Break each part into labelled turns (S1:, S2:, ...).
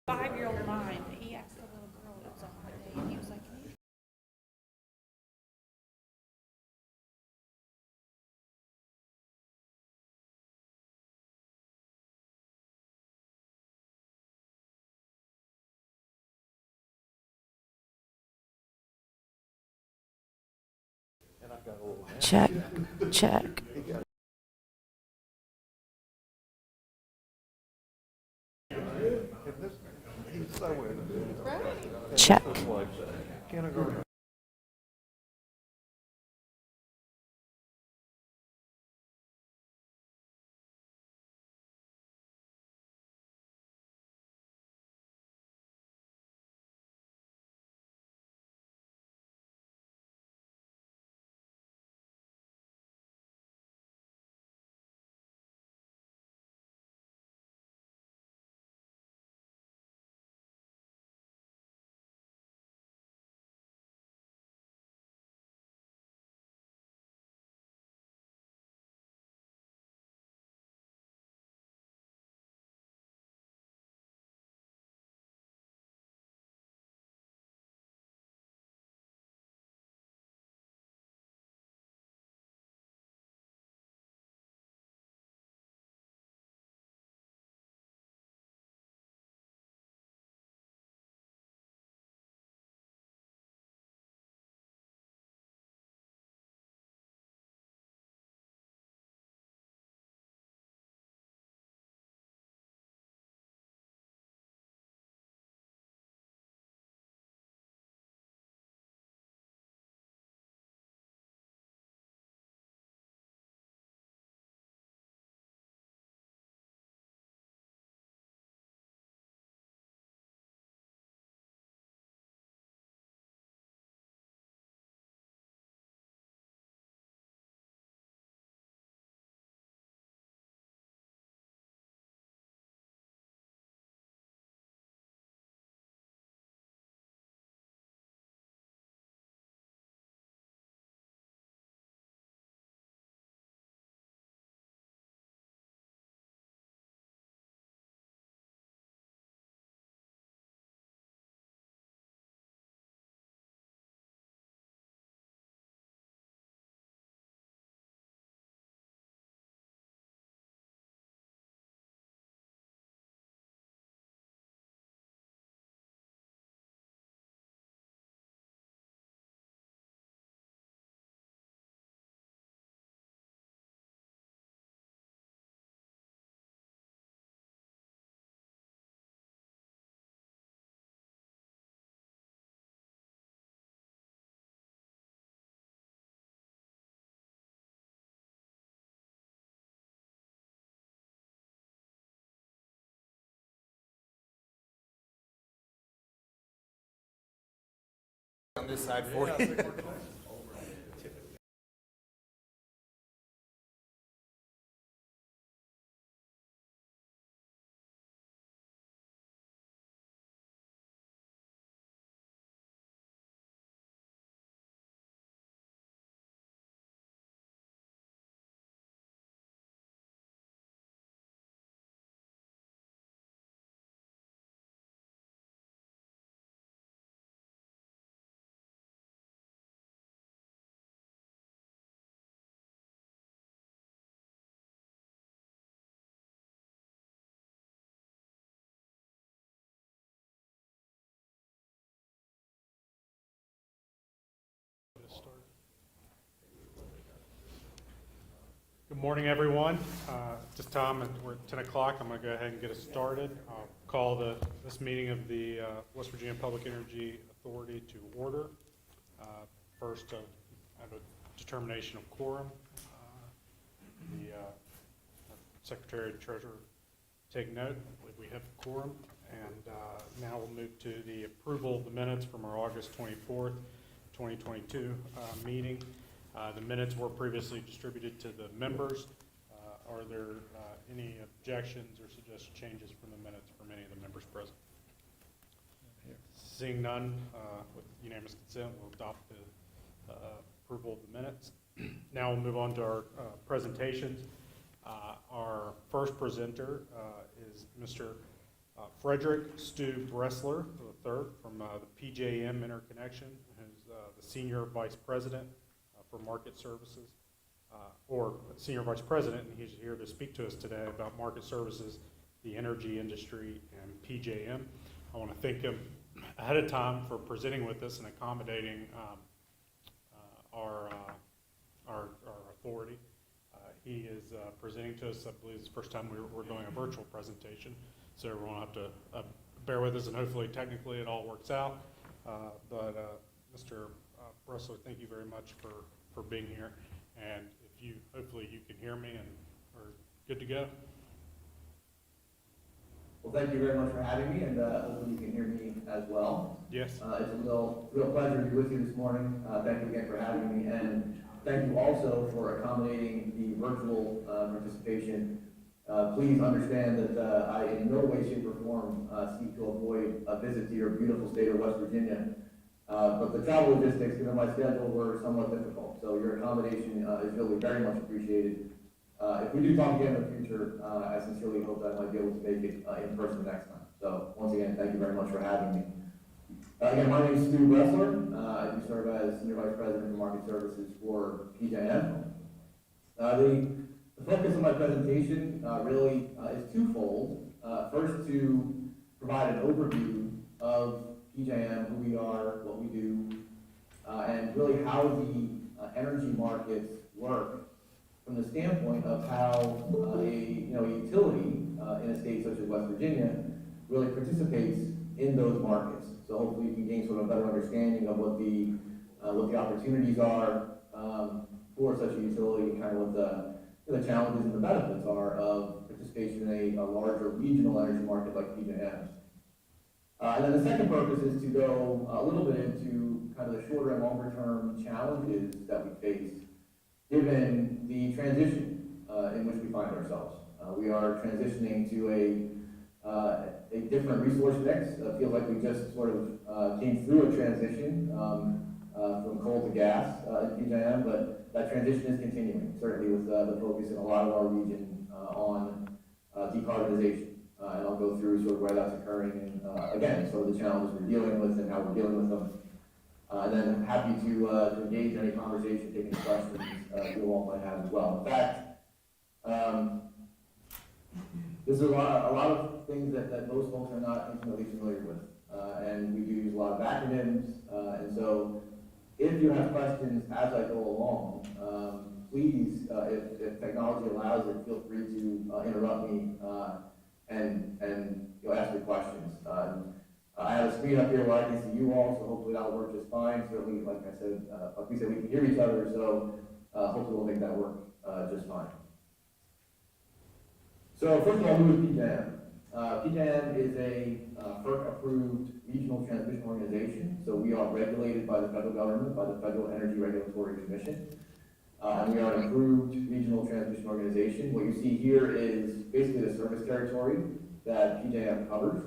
S1: 5-year-old mine, he asked the little girl, it was a hot day, and he was like, "Can you
S2: Check, check. Check.
S3: On this side for you.
S4: Good morning, everyone. This time, we're at 10 o'clock. I'm going to go ahead and get us started. I'll call this meeting of the West Virginia Public Energy Authority to order. First, I have a determination of quorum. The Secretary and Treasurer take note. I believe we have quorum. And now we'll move to the approval of the minutes from our August 24th, 2022 meeting. The minutes were previously distributed to the members. Are there any objections or suggested changes from the minutes from any of the members present? Seeing none, with unanimous consent, we'll adopt the approval of the minutes. Now we'll move on to our presentations. Our first presenter is Mr. Frederick Stu Bressler III from the PJM Interconnection, who's the Senior Vice President for Market Services, or Senior Vice President, and he's here to speak to us today about market services, the energy industry, and PJM. I want to thank him ahead of time for presenting with us and accommodating our authority. He is presenting to us, I believe it's the first time we're doing a virtual presentation, so everyone will have to bear with us, and hopefully technically it all works out. Mr. Bressler, thank you very much for being here, and hopefully you can hear me and are good to go.
S3: Well, thank you very much for having me, and hopefully you can hear me as well.
S4: Yes.
S3: It's a real pleasure to be with you this morning. Thank you again for having me, and thank you also for accommodating the virtual participation. Please understand that I in no way, shape, or form seek to avoid a visit to your beautiful state of West Virginia. But the travel logistics, given my schedule, were somewhat difficult. So your accommodation is really very much appreciated. If we do talk again in the future, I sincerely hope that I might be able to make it in person next time. So once again, thank you very much for having me. Again, my name is Stu Bressler. I do serve as Senior Vice President for Market Services for PJM. The focus of my presentation really is twofold. First, to provide an overview of PJM, who we are, what we do, and really how the energy markets work from the standpoint of how a utility in a state such as West Virginia really participates in those markets. So hopefully you can gain sort of a better understanding of what the opportunities are for such a utility, and kind of what the challenges and the benefits are of participation in a larger regional energy market like PJM. And then the second purpose is to go a little bit into kind of the shorter and longer term challenges that we face given the transition in which we find ourselves. We are transitioning to a different resource mix. It feels like we just sort of came through a transition from coal to gas in PJM, but that transition is continuing, certainly with the focus in a lot of our region on decarbonization. And I'll go through sort of where that's occurring and again, sort of the challenges we're dealing with and how we're dealing with them. And then I'm happy to engage any conversation, take any questions you all might have as well. In fact, there's a lot of things that most folks are not intimately familiar with. And we do use a lot of acronyms. And so if you have questions as I go along, please, if technology allows it, feel free to interrupt me and ask me questions. I have a screen up here where I can see you all, so hopefully that'll work just fine. Certainly, like I said, like we said, we can hear each other, so hopefully we'll make that work just fine. So first of all, who is PJM? PJM is a FERC-approved regional transmission organization. So we are regulated by the federal government, by the Federal Energy Regulatory Commission. And we are an approved regional transmission organization. What you see here is basically the service territory that PJM covers.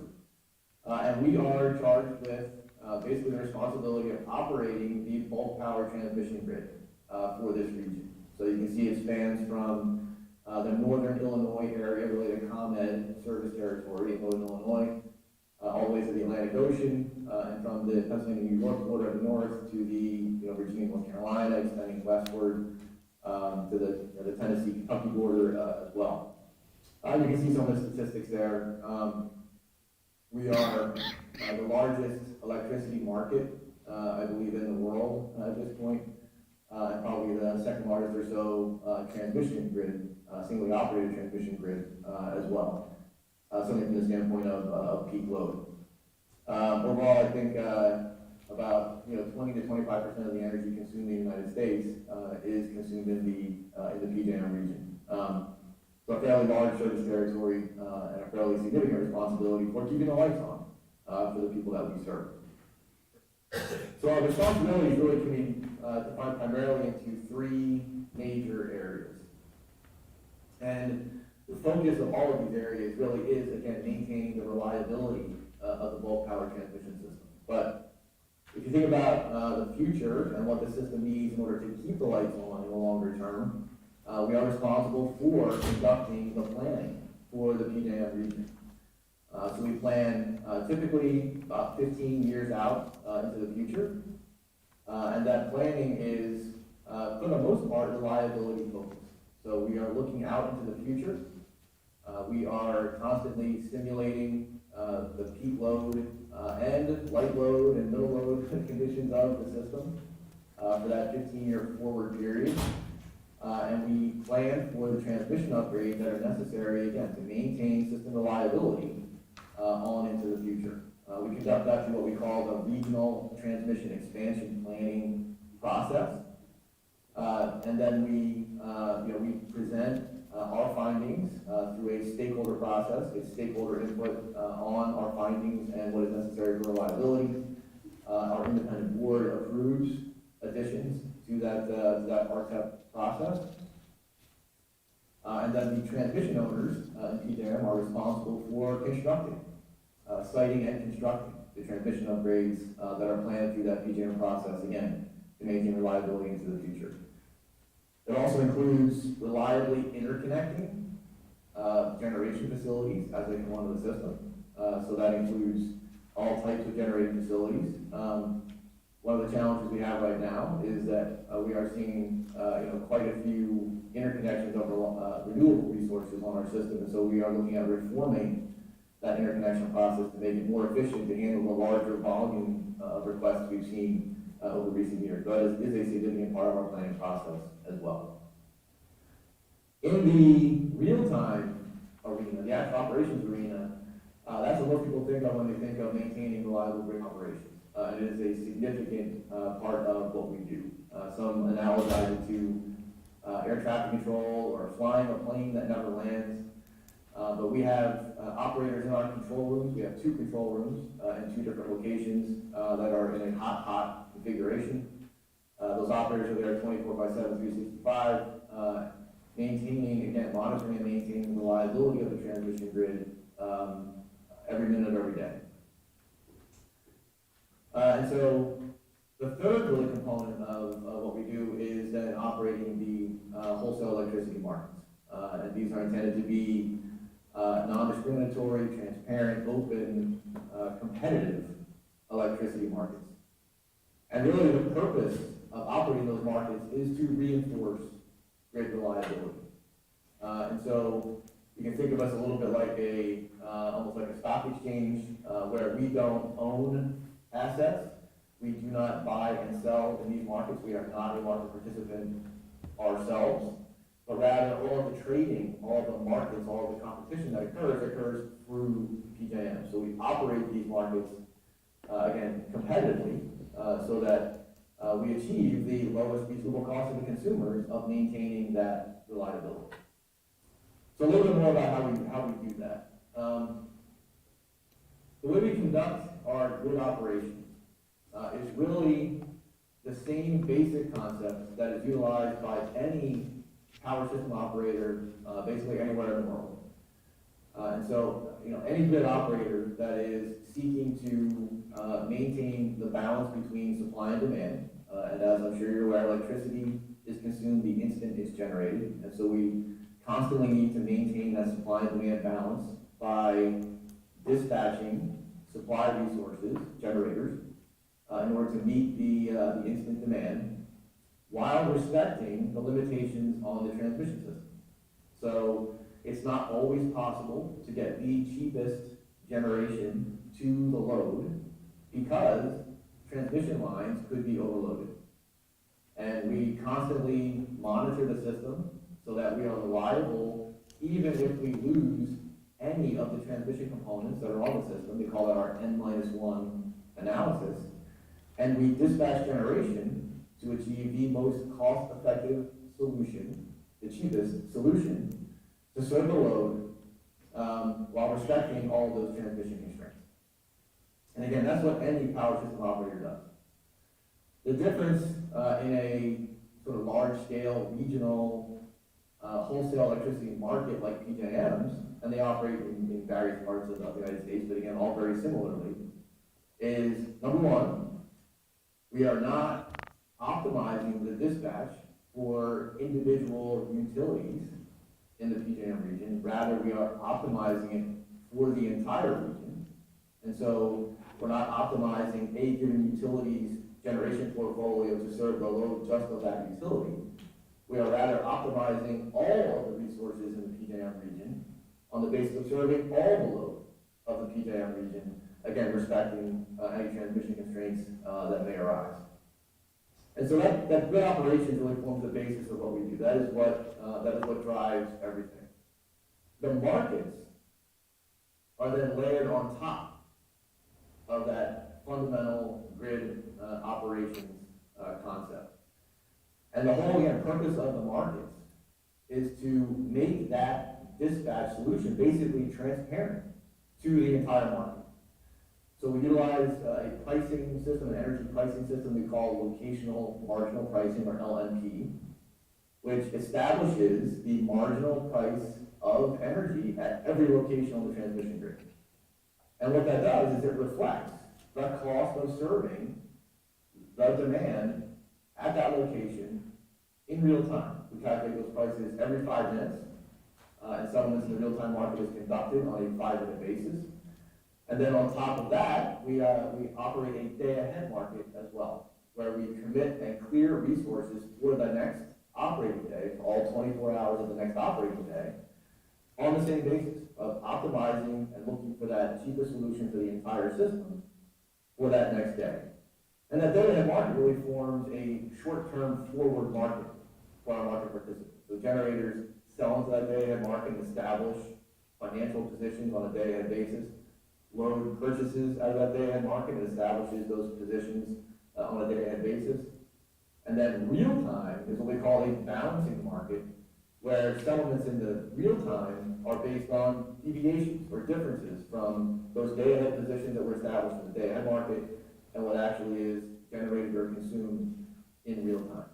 S3: And we are charged with basically the responsibility of operating the bulk power transmission grid for this region. So you can see it spans from the northern Illinois area, really the ComEd service territory in northern Illinois, all the way to the Atlantic Ocean, and from the Pennsylvania-New York border at the north to the Virginia, North Carolina, extending westward to the Tennessee-Kentucky border as well. You can see some of the statistics there. We are the largest electricity market, I believe, in the world at this point, and probably the second largest or so transmission grid, singly operated transmission grid as well. Something from the standpoint of peak load. Overall, I think about 20 to 25% of the energy consumed in the United States is consumed in the PJM region. So a fairly large service territory and a fairly significant responsibility for keeping the lights on for the people that we serve. So our responsibilities really can be defined primarily into three major areas. And the focus of all of these areas really is, again, maintaining the reliability of the bulk power transmission system. But if you think about the future and what the system needs in order to keep the lights on in the longer term, we are responsible for conducting the planning for the PJM region. So we plan typically about 15 years out into the future. And that planning is, for the most part, reliability focused. So we are looking out into the future. We are constantly simulating the peak load and light load and middle load conditions of the system for that 15-year forward period. And we plan for the transmission upgrades that are necessary, again, to maintain system reliability on into the future. We conduct that through what we call the regional transmission expansion planning process. And then we present our findings through a stakeholder process, get stakeholder input on our findings and what is necessary for reliability. Our independent board approves additions to that RTEP process. And then the transmission owners in PJM are responsible for constructing, siting and constructing the transmission upgrades that are planned through that PJM process, again, to maintain reliability into the future. It also includes reliably interconnecting generation facilities as they come onto the system. So that includes all types of generating facilities. One of the challenges we have right now is that we are seeing quite a few interconnections of renewable resources on our system, and so we are looking at reforming that interconnection process to make it more efficient to handle the larger volume of requests we've seen over recent years. But it is a significant part of our planning process as well. In the real-time arena, the actual operations arena, that's what most people think of when they think of maintaining reliable grid operations. It is a significant part of what we do. Some analogize it to air traffic control or flying a plane that never lands. But we have operators in our control rooms. We have 2 control rooms in 2 different locations that are in a hot configuration. Those operators are there 24/7, 365, maintaining, again, monitoring and maintaining the reliability of the transmission grid every minute of every day. And so the third really component of what we do is then operating the wholesale electricity markets. And these are intended to be non-discriminatory, transparent, open, competitive electricity markets. And really the purpose of operating those markets is to reinforce grid reliability. And so you can think of us a little bit like almost like a stock exchange where we don't own assets. We do not buy and sell in these markets. We are not a market participant ourselves, but rather all of the trading, all of the markets, all of the competition that occurs through PJM. So we operate these markets, again, competitively, so that we achieve the lowest reasonable cost to the consumers of maintaining that reliability. So a little bit more about how we do that. The way we conduct our grid operations is really the same basic concept that is utilized by any power system operator basically anywhere in the world. And so, any grid operator that is seeking to maintain the balance between supply and demand, and as I'm sure you're aware, electricity is consumed the instant it's generated, and so we constantly need to maintain that supply and demand balance by dispatching supply resources, generators, in order to meet the instant demand, while respecting the limitations on the transmission system. So it's not always possible to get the cheapest generation to the load because transmission lines could be overloaded. And we constantly monitor the system so that we are reliable even if we lose any of the transmission components that are on the system. We call that our N-1 analysis. And we dispatch generation to achieve the most cost-effective solution, the cheapest solution, to serve the load while respecting all those transmission constraints. And again, that's what any power system operator does. The difference in a sort of large-scale, regional, wholesale electricity market like PJM's, and they operate in various parts of the United States, but again, all very similarly, is number one, we are not optimizing the dispatch for individual utilities in the PJM region. Rather, we are optimizing it for the entire region. And so we're not optimizing a given utility's generation portfolio to serve the load just of that utility. We are rather optimizing all of the resources in the PJM region on the basis of serving all the load of the PJM region, again, respecting any transmission constraints that may arise. And so that grid operations really forms the basis of what we do. That is what drives everything. The markets are then layered on top of that fundamental grid operations concept. And the whole, again, purpose of the markets is to make that dispatch solution basically transparent to the entire market. So we utilize a pricing system, an energy pricing system we call locational marginal pricing, or LMP, which establishes the marginal price of energy at every location on the transmission grid. And what that does is it reflects the cost of serving the demand at that location in real time. We calculate those prices every 5 minutes, and settlements in the real-time market is conducted on a 5-minute basis. And then on top of that, we operate a day-ahead market as well, where we commit and clear resources for the next operating day, for all 24 hours of the next operating day, on the same basis of optimizing and looking for that cheapest solution for the entire system for that next day. And that day-ahead market really forms a short-term forward market for our market participants. So generators sell into that day-ahead market and establish financial positions on a day-ahead basis. Load purchases out of that day-ahead market and establishes those positions on a day-ahead basis. And then real-time is what we call a balancing market, where settlements in the real-time are based on deviations or differences from those day-ahead positions that were established in the day-ahead market and what actually is generated or consumed in real time.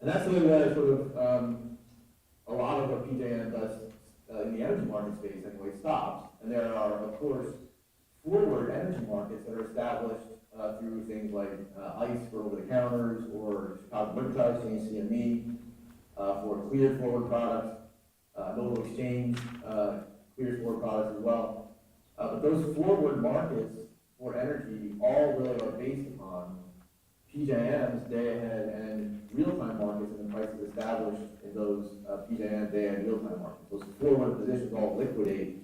S3: And that's really where sort of a lot of what PJM does in the energy market space anyway stops. And there are, of course, forward energy markets that are established through things like ICE for over-the-counters or Chicago Mercantile Exchange, CME, for cleared forward products. Nodal Exchange clears forward products as well. But those forward markets for energy all really are based upon PJM's day-ahead and real-time markets and the prices established in those PJM day-ahead real-time markets. Those forward positions all liquidate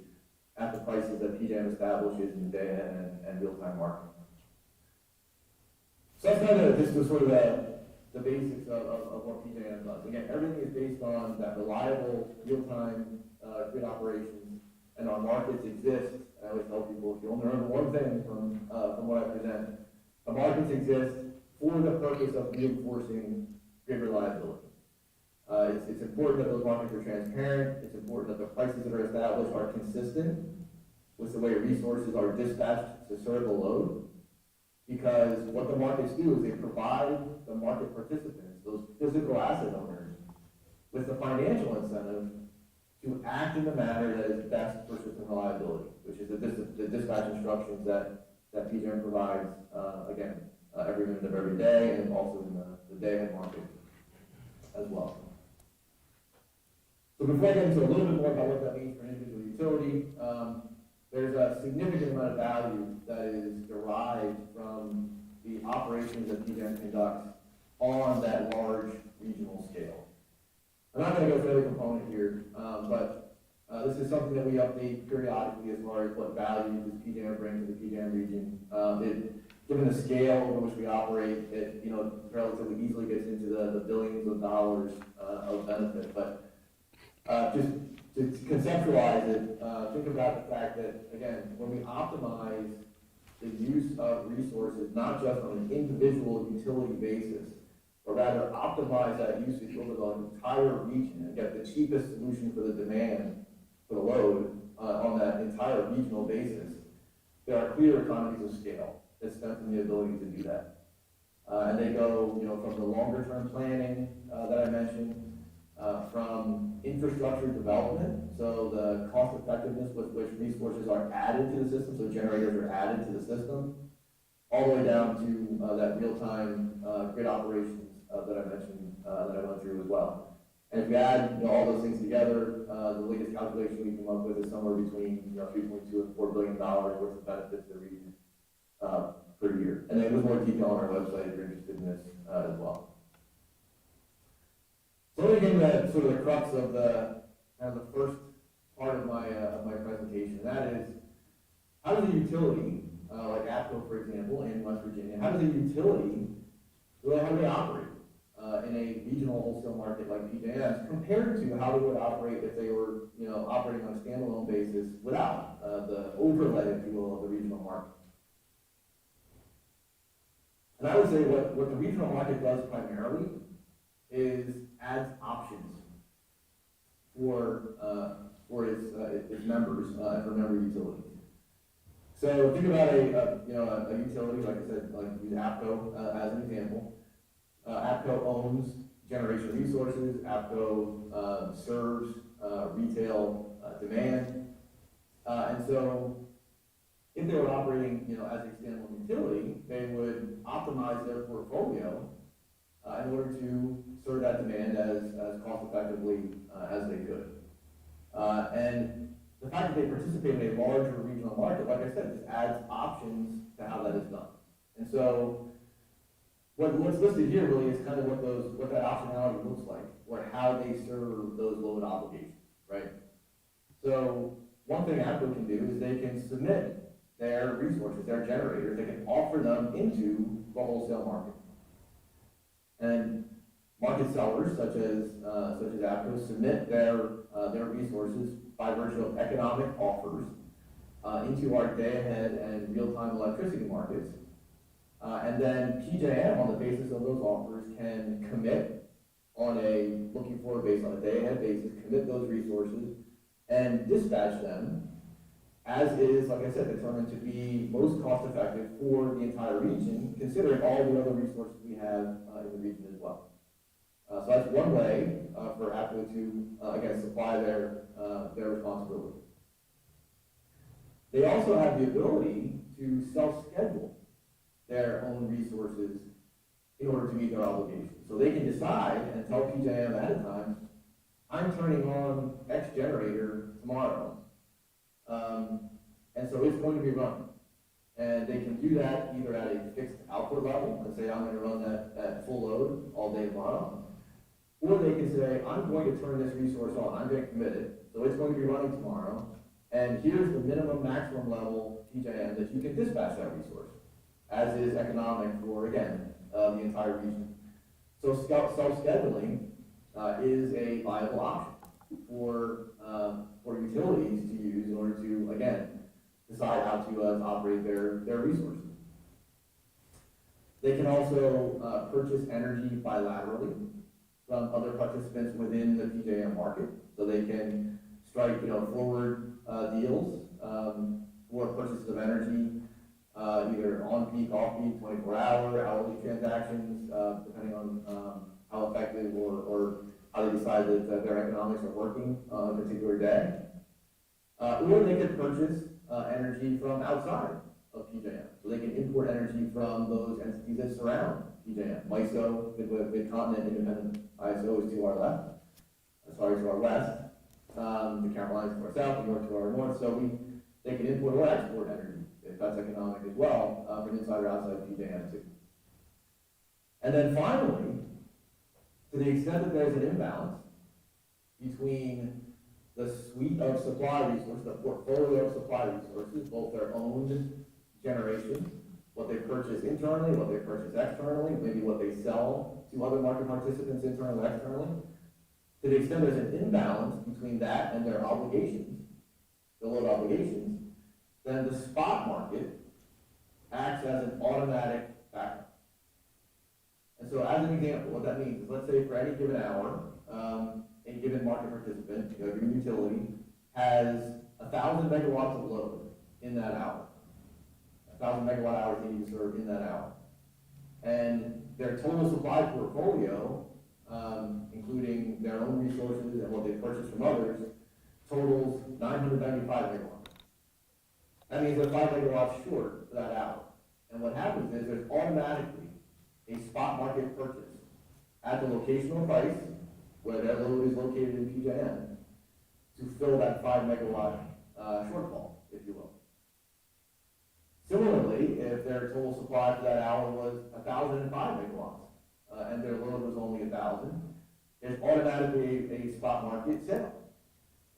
S3: at the prices that PJM establishes in the day-ahead and real-time market. So that's kind of just sort of the basics of what PJM does. Again, everything is based on that reliable real-time grid operations, and our markets exist. I always tell people, if you only remember one thing from what I present, the markets exist for the purpose of reinforcing grid reliability. It's important that those markets are transparent. It's important that the prices that are established are consistent with the way resources are dispatched to serve the load. Because what the markets do is they provide the market participants, those physical asset owners, with the financial incentive to act in the manner that is best for system reliability, which is the dispatch instructions that PJM provides, again, every minute of every day, and also in the day-ahead market as well. So before I get into a little bit more about what that means for an individual utility, there's a significant amount of value that is derived from the operations that PJM conducts on that large regional scale. I'm not going to go through every component here, but this is something that we update periodically as far as what value does PJM bring to the PJM region. Given the scale over which we operate, it relatively easily gets into the billions of dollars of benefit. But just to conceptualize it, think about the fact that, again, when we optimize the use of resources, not just on an individual utility basis, but rather optimize that usage over the entire region and get the cheapest solution for the demand, for the load, on that entire regional basis, there are clear economies of scale that stem from the ability to do that. And they go, from the longer-term planning that I mentioned, from infrastructure development, so the cost effectiveness with which resources are added to the system, so generators are added to the system, all the way down to that real-time grid operations that I mentioned, that I went through as well. And if you add, all those things together, the latest calculation we come up with is somewhere between, $3.2 and $4 billion worth of benefits to the region, per year. And then there's more detail on our website if you're interested in this, as well. So let me get into sort of the crux of the first part of my presentation. And that is, how does a utility, like APCO, for example, in West Virginia, how does a utility really, how do they operate in a regional wholesale market like PJM compared to how they would operate if they were, operating on a standalone basis without the overlay, if you will, of the regional market? And I would say what the regional market does primarily is adds options for its members and for member utilities. So think about a utility, like I said, like use APCO as an example. APCO owns generation resources. APCO serves retail demand, and so if they were operating, as a standalone utility, they would optimize their portfolio in order to serve that demand as cost effectively as they could. And the fact that they participate in a larger regional market, like I said, just adds options to how that is done. And so what's listed here really is kind of what that optionality looks like, or how they serve those load obligations, right? So one thing APCO can do is they can submit their resources, their generators, they can offer them into the wholesale market. And market sellers, such as APCO, submit their resources by virtue of economic offers into our day-ahead and real-time electricity markets. And then PJM, on the basis of those offers, can commit on a looking-forward basis, on a day-ahead basis, commit those resources and dispatch them as is, like I said, determined to be most cost-effective for the entire region, considering all the other resources we have in the region as well. So that's one way for APCO to, again, supply their responsibility. They also have the ability to self-schedule their own resources in order to meet their obligations. So they can decide and tell PJM ahead of time, I'm turning on X generator tomorrow, and so it's going to be running. And they can do that either at a fixed output level and say, I'm going to run that at full load all day tomorrow. Or they can say, I'm going to turn this resource on, I'm going to commit it, so it's going to be running tomorrow, and here's the minimum maximum level PJM that you can dispatch that resource, as is economic for, again, the entire region. So self-scheduling is a viable option for utilities to use in order to, again, decide how to operate their resources. They can also purchase energy bilaterally from other participants within the PJM market. So they can strike, forward deals for purchases of energy, either on-peak, off-peak, 24-hour, hourly transactions, depending on how effective or how they decide that their economics are working on a particular day. Or they could purchase energy from outside of PJM. So they can import energy from those entities that surround PJM. MISO, Mid-Continent Independent ISO, is to our left, to our west. The Carolinas to our south, New York to our north. So they can import or export energy, if that's economic as well, from inside or outside PJM too. And then finally, to the extent that there's an imbalance between the suite of supply resources, the portfolio of supply resources, both their owned generation, what they purchase internally, what they purchase externally, maybe what they sell to other market participants internally and externally. To the extent there's an imbalance between that and their obligations, the load obligations, then the spot market acts as an automatic backup. And so as an example, what that means is, let's say for any given hour, a given market participant, a given utility, has 1,000 megawatts of load in that hour. 1,000 megawatt hours they need to serve in that hour. And their total supply portfolio, including their own resources and what they purchase from others, totals 995 megawatts. That means they're 5 megawatts short for that hour. And what happens is there's automatically a spot market purchase at the locational price where their load is located in PJM, to fill that 5 megawatt shortfall, if you will. Similarly, if their total supply for that hour was 1,005 megawatts, and their load was only 1,000, it's automatically a spot market sale.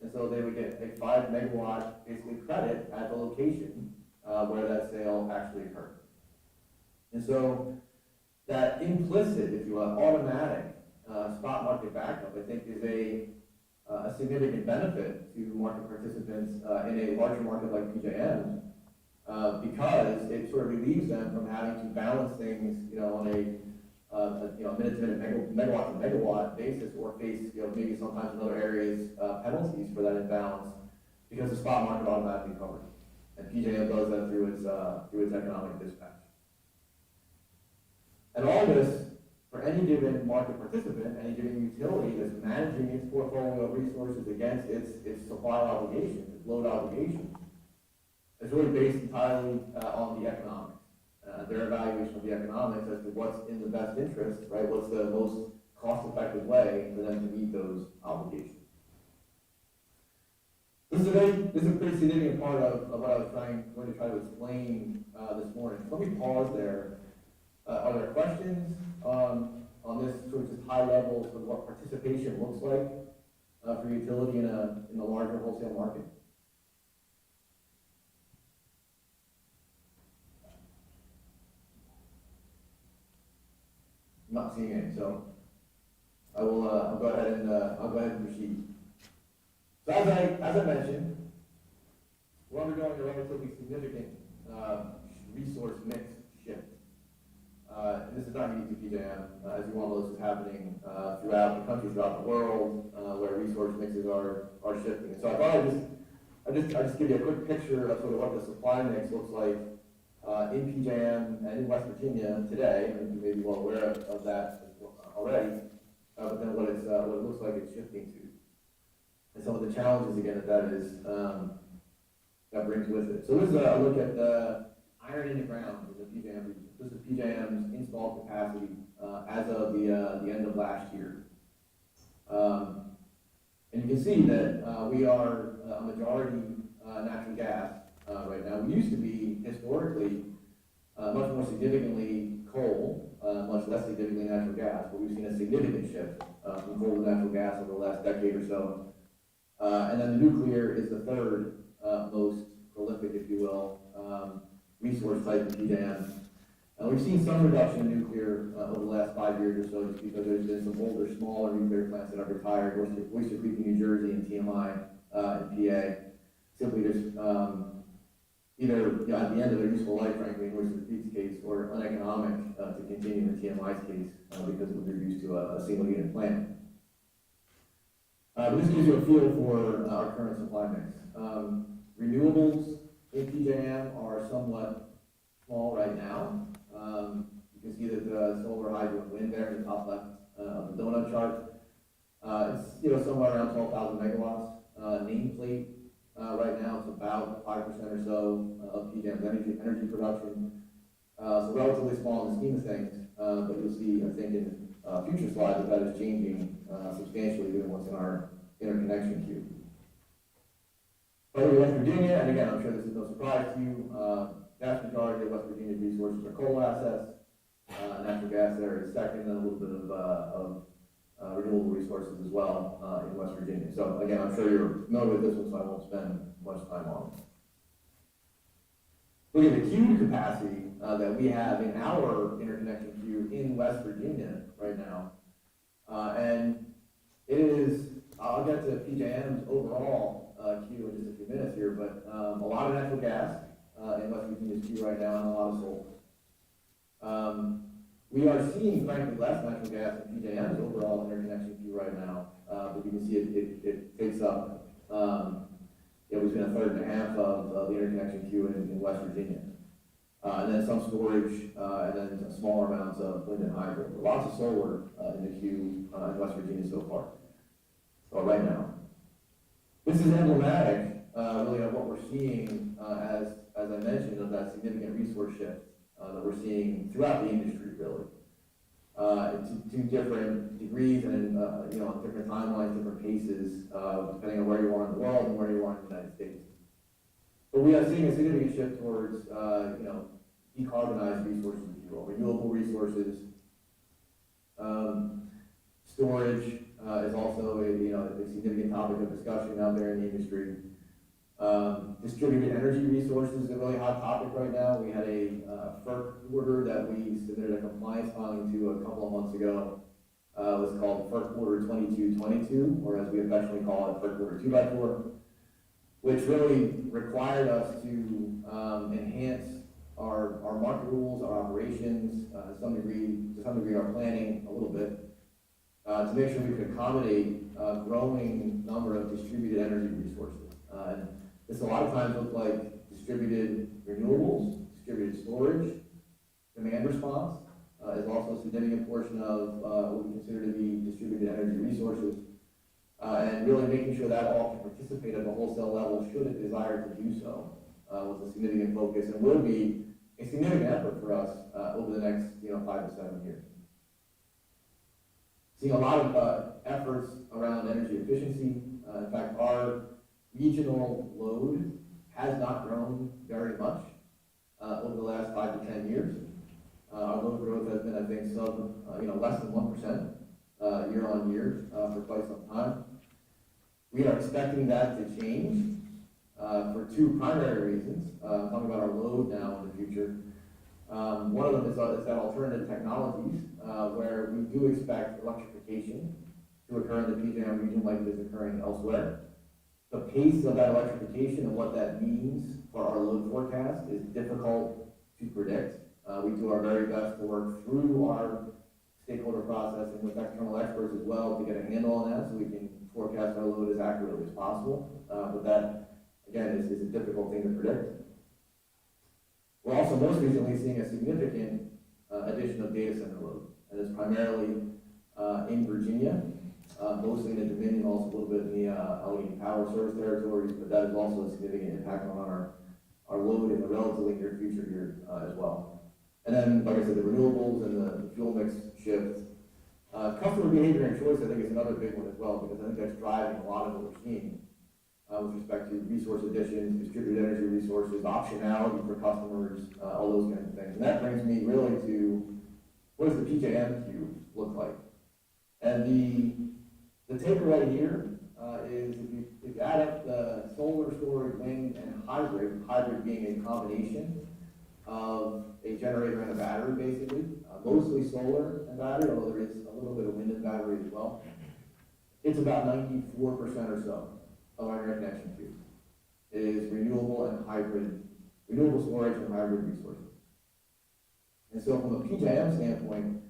S3: And so they would get a 5 megawatt basically credit at the location where that sale actually occurred. And so that implicit, if you will, automatic spot market backup, I think, is a significant benefit to market participants in a larger market like PJM, because it sort of relieves them from having to balance things, on a minute-to-minute, megawatt-to-megawatt basis, or face, maybe sometimes in other areas, penalties for that imbalance, because the spot market automatically covers it. And PJM does that through its economic dispatch. And all this, for any given market participant, any given utility that's managing its portfolio of resources against its supply obligations, its load obligations, is really based entirely on the economics. Their evaluation of the economics as to what's in the best interest, right? What's the most cost-effective way for them to meet those obligations. This is a pretty significant part of what I was going to try to explain this morning. So let me pause there. Are there questions on this sort of just high level of what participation looks like for utility in a larger wholesale market? I'm not seeing any, so I'll go ahead and proceed. So as I mentioned, we're undergoing a relatively significant resource mix shift. And this is not unique to PJM. As you all know, this is happening throughout the country, throughout the world, where resource mixes are shifting. And so I thought I'd just give you a quick picture of sort of what the supply mix looks like in PJM and in West Virginia today, and you may be well aware of that already, but then what it looks like it's shifting to, and some of the challenges again that brings with it. So this is a look at the iron in the ground in the PJM region. This is PJM's installed capacity as of the end of last year, and you can see that we are a majority natural gas. Right now, we used to be historically much more significantly coal, much less significantly natural gas, but we've seen a significant shift from coal to natural gas over the last decade or so. And then the nuclear is the third most prolific, if you will, resource type in PJM. We've seen some reduction in nuclear over the last 5 years or so, just because there's been some older, smaller nuclear plants that have retired, Oyster Creek in New Jersey and TMI in PA. Simply just either at the end of their useful life, frankly, in Oyster Creek's case, or uneconomic to continue in TMI's case because it was reduced to a single unit plant. But this gives you a feel for our current supply mix. Renewables in PJM are somewhat small right now. You can see that solar, hydro, and wind there in the top left of the donut chart. It's somewhere around 12,000 megawatts. Nameplate right now it's about 5% or so of PJM's energy production. So relatively small in the scheme of things, but you'll see, I think, in future slides that is changing substantially given what's in our interconnection queue. But in West Virginia, and again, I'm sure this is no surprise to you, vast majority of West Virginia's resources are coal assets. Natural gas there is second, and a little bit of renewable resources as well in West Virginia. So again, I'm sure you're familiar with this one, so I won't spend much time on it. Look at the queue capacity that we have in our interconnection queue in West Virginia right now. And it is, I'll get to PJM's overall queue in just a few minutes here, but a lot of natural gas in West Virginia's queue right now and a lot of solar. We are seeing, frankly, less natural gas in PJM's overall interconnection queue right now, but you can see it takes up between a third and a half of the interconnection queue in West Virginia. And then some storage, and then some smaller amounts of wind and hydro. But lots of solar in the queue in West Virginia so far, right now. This is emblematic, really, of what we're seeing, as I mentioned, of that significant resource shift that we're seeing throughout the industry, really. to different degrees and, you know, different timelines, different paces, depending on where you are in the world and where you are in the United States. But we are seeing a significant shift towards, you know, decarbonized resources, if you will, renewable resources. Storage is also a, you know, a significant topic of discussion out there in the industry. Distributed energy resources is a really hot topic right now. We had a FERC order that we submitted a compliance filing to a couple of months ago. It was called FERC Order 2222, or as we affectionately call it, FERC Order 2x4, which really required us to enhance our market rules, our operations, to some degree our planning a little bit, to make sure we could accommodate a growing number of distributed energy resources. And this a lot of times looks like distributed renewables, distributed storage, demand response is also a significant portion of what we consider to be distributed energy resources. And really making sure that all can participate at the wholesale level should it desire to do so was a significant focus and will be a significant effort for us over the next 5 to 7 years. Seeing a lot of efforts around energy efficiency. In fact, our regional load has not grown very much over the last 5 to 10 years. Our load growth has been, I think, less than 1% year on year for quite some time. We are expecting that to change for two primary reasons. I'm talking about our load now in the future. One of them is that alternative technologies, where we do expect electrification to occur in the PJM region like it is occurring elsewhere. The pace of that electrification and what that means for our load forecast is difficult to predict. We do our very best to work through our stakeholder process and with external experts as well to get a handle on that so we can forecast our load as accurately as possible. But that, again, is a difficult thing to predict. We're also most recently seeing a significant addition of data center load, and it's primarily in Virginia, mostly in the Dominion, also a little bit in the Allegheny Power service territories, but that is also a significant impact on our load in the relatively near future here as well. And then, like I said, the renewables and the fuel mix shift. Customer behavior and choice, I think, is another big one as well, because I think that's driving a lot of what we're seeing with respect to resource additions, distributed energy resources, optionality for customers, all those kinds of things. And that brings me really to what does the PJM queue look like? And the takeaway here is if you add up the solar, storage, wind, and hybrid being a combination of a generator and a battery, basically, mostly solar and battery, although there is a little bit of wind and battery as well, it's about 94% or so of our interconnection queue is renewable storage and hybrid resources. And so from a PJM standpoint,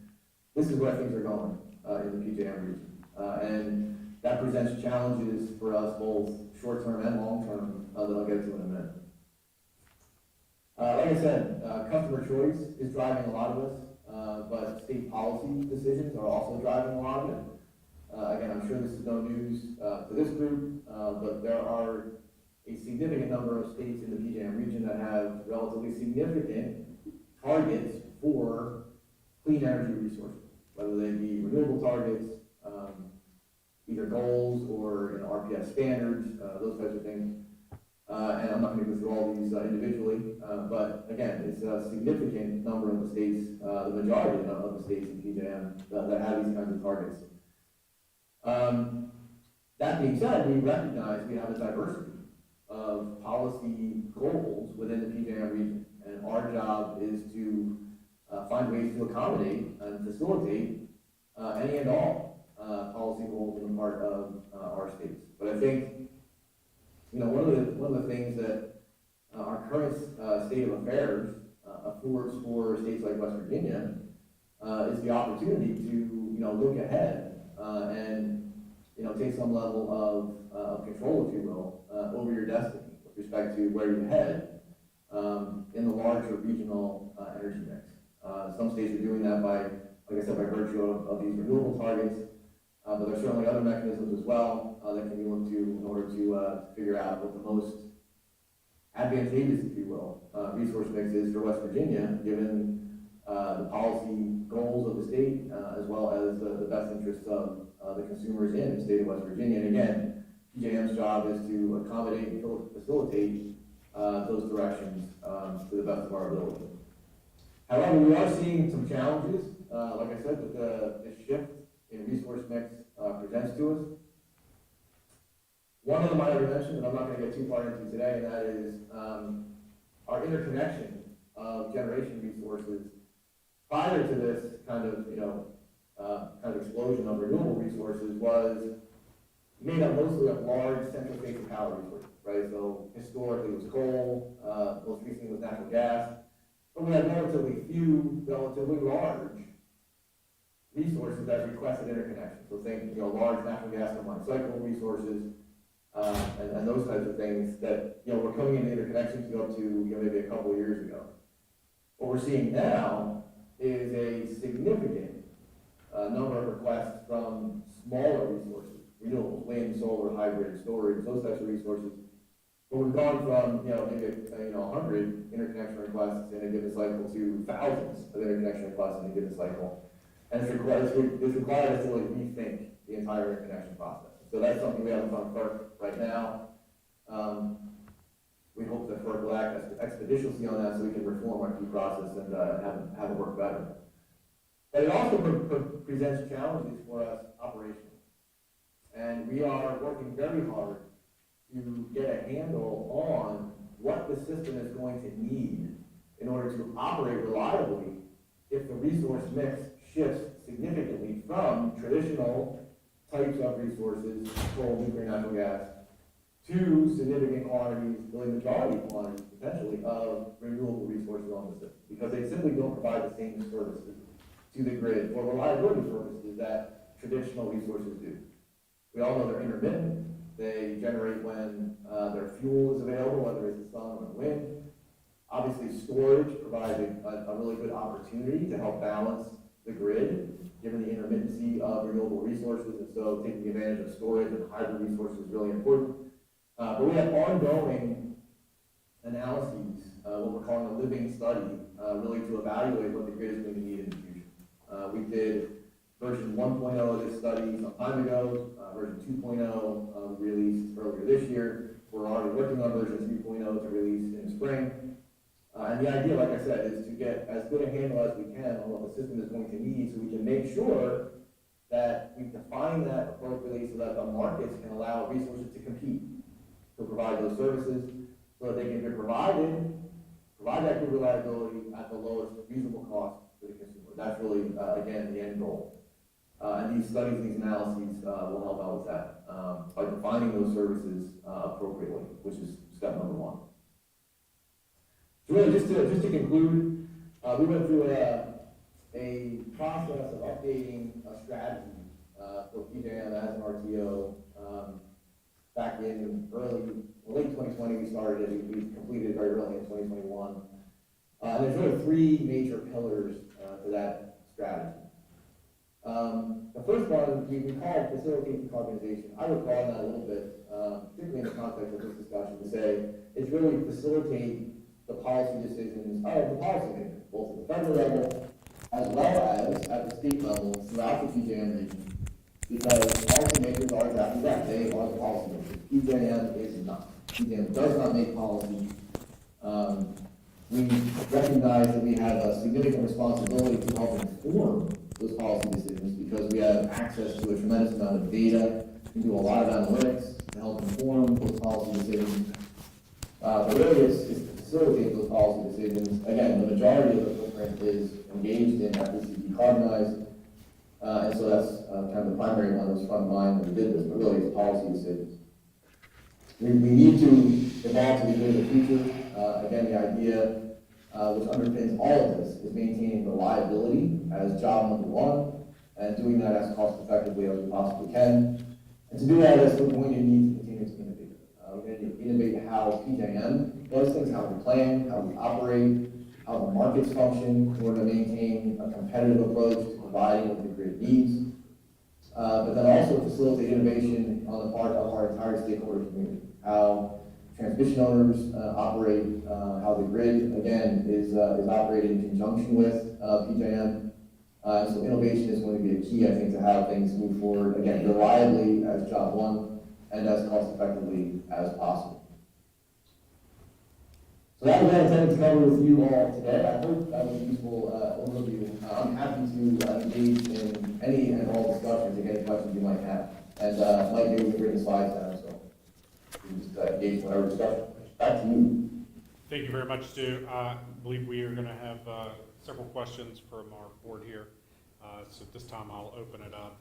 S3: this is where things are going in the PJM region. And that presents challenges for us both short-term and long-term that I'll get to in a minute. Like I said, customer choice is driving a lot of this, but state policy decisions are also driving a lot of it. Again, I'm sure this is no news to this group, but there are a significant number of states in the PJM region that have relatively significant targets for clean energy resources, whether they be renewable targets, either goals or RPS standards, those types of things. And I'm not going to go through all these individually, but again, it's a significant number of the states, the majority of the states in PJM that have these kinds of targets. That being said, we recognize we have a diversity of policy goals within the PJM region, and our job is to find ways to accommodate and facilitate any and all policy goals on the part of our states. But I think one of the things that our current state of affairs affords for states like West Virginia is the opportunity to look ahead and take some level of control, if you will, over your destiny with respect to where you head in the larger regional energy mix. Some states are doing that by, like I said, by virtue of these renewable targets, but there are certainly other mechanisms as well that can be looked to in order to figure out what the most advantageous, if you will, resource mix is for West Virginia, given the policy goals of the state, as well as the best interests of the consumers in the state of West Virginia. And again, PJM's job is to accommodate and facilitate those directions to the best of our ability. However, we are seeing some challenges, like I said, that the shift in resource mix presents to us. One of them I already mentioned, and I'm not going to get too far into today, and that is our interconnection of generation resources. Prior to this kind of explosion of renewable resources was made up mostly of large central station power resources, right? So historically it was coal, most recently it was natural gas, but we had relatively few, relatively large resources that requested interconnection. So think, large natural gas combined cycle resources, and those types of things that, were coming into interconnection to up to, maybe a couple of years ago. What we're seeing now is a significant number of requests from smaller resources, renewables, wind, solar, hybrid, storage, those types of resources. But we've gone from, maybe 100 interconnection requests in a given cycle to thousands of interconnection requests in a given cycle. And it's required us to really rethink the entire interconnection process. So that's something we have in front of FERC right now. We hope that FERC will act expeditiously on that so we can reform our key process and have it work better. But it also presents challenges for us operationally. And we are working very hard to get a handle on what the system is going to need in order to operate reliably if the resource mix shifts significantly from traditional types of resources, coal, nuclear, natural gas, to significant quantities, really majority quantities, potentially, of renewable resources on the system, because they simply don't provide the same services to the grid for reliability purposes that traditional resources do. We all know they're intermittent. They generate when their fuel is available, whether it's the sun or the wind. Obviously, storage provides a really good opportunity to help balance the grid, given the intermittency of renewable resources, and so taking advantage of storage and hybrid resources is really important. But we have ongoing analyses, what we're calling a living study, really to evaluate what the grid is going to need in the future. We did version 1.0 of this study some time ago. Version 2.0 we released earlier this year. We're already working on version 3.0 to release in the spring. And the idea, like I said, is to get as good a handle as we can on what the system is going to need so we can make sure that we define that appropriately so that the markets can allow resources to compete to provide those services so that they can be provide that good reliability at the lowest reasonable cost to the consumer. That's really, again, the end goal. And these studies, these analyses will help out with that by defining those services appropriately, which is step number one. So really, just to conclude, we went through a process of updating a strategy for PJM as an RTO back in late 2020. We started it. We completed it very early in 2021. And there's really three major pillars to that strategy. The first one we call facilitate decarbonization. I would call that a little bit, particularly in the context of this discussion, to say it's really facilitate the policy decisions of the policymakers, both at the federal level as well as at the state level throughout the PJM region. Because policymakers are exactly that. They are the policymakers. PJM is not. PJM does not make policy. We recognize that we have a significant responsibility to help inform those policy decisions because we have access to a tremendous amount of data. We do a lot of analytics to help inform those policy decisions. But really, it's to facilitate those policy decisions. Again, the majority of the footprint is engaged in FEC decarbonize, and so that's kind of the primary one that was front of mind when we did this, but really it's policy decisions. We need to evolve to be good in the future. Again, the idea which underpins all of this is maintaining reliability as job number one, and doing that as cost effectively as we possibly can. And to do that, we're going to need to continue to innovate. We're going to need to innovate how PJM does things, how we plan, how we operate, how the markets function in order to maintain a competitive approach to providing what the grid needs. But then also facilitate innovation on the part of our entire stakeholder community. How transmission owners operate, how the grid, again, is operated in conjunction with PJM. So innovation is going to be a key, I think, to how things move forward, again, reliably as job one and as cost effectively as possible. So that was what I intended to cover with you all today. I hope that was a useful overview. I'm happy to engage in any and all discussions, take any questions you might have. And Mike, maybe we can bring the slides down, so we can just engage in whatever discussion. Back to you.
S4: Thank you very much, Stu. I believe we are going to have several questions from our board here. So at this time, I'll open it up.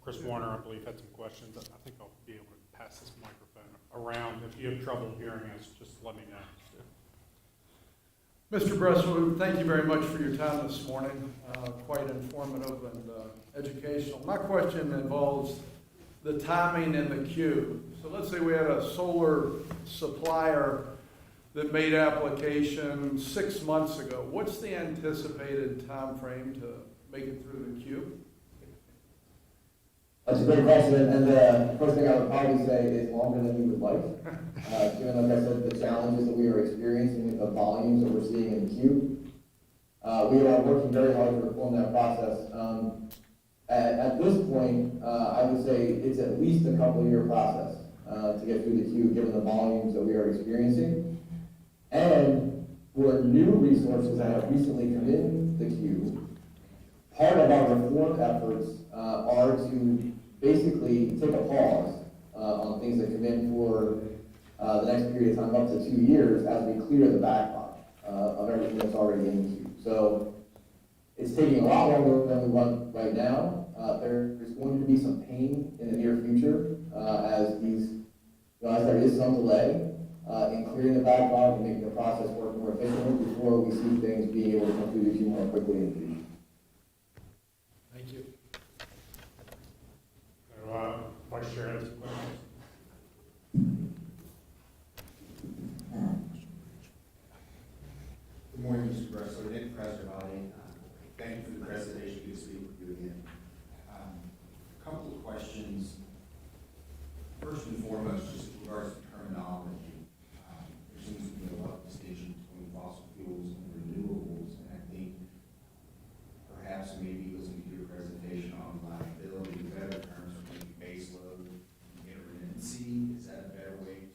S4: Chris Warner, I believe, had some questions. I think I'll be able to pass this microphone around. If you have trouble hearing us, just let me know.
S5: Mr. Bressler, thank you very much for your time this morning. Quite informative and educational. My question involves the timing and the queue. So let's say we had a solar supplier that made application 6 months ago. What's the anticipated time frame to make it through the queue?
S3: That's a great question, and the first thing I would probably say is longer than we would like. Given, like I said, the challenges that we are experiencing with the volumes that we're seeing in the queue. We are working very hard to reform that process. At this point, I would say it's at least a couple-year process to get through the queue, given the volumes that we are experiencing. And for new resources that have recently come in the queue, part of our reform efforts are to basically take a pause on things that come in for the next period of time, up to 2 years, as we clear the backlog of everything that's already in the queue. So it's taking a lot longer than we want right now. There's going to be some pain in the near future as there is some delay in clearing the backlog and making the process work more efficiently before we see things being able to come through the queue more quickly in the future.
S5: Thank you.
S4: Vice Chair has some questions.
S6: Good morning, Mr. Bressler. Nick Presservati. Thank you for the presentation. Good to speak with you again. A couple of questions. First and foremost, just in regards to terminology. There seems to be a lot of distinction between fossil fuels and renewables, and I think perhaps maybe listening to your presentation on reliability, better terms for maybe baseload and intermittency. Is that a better way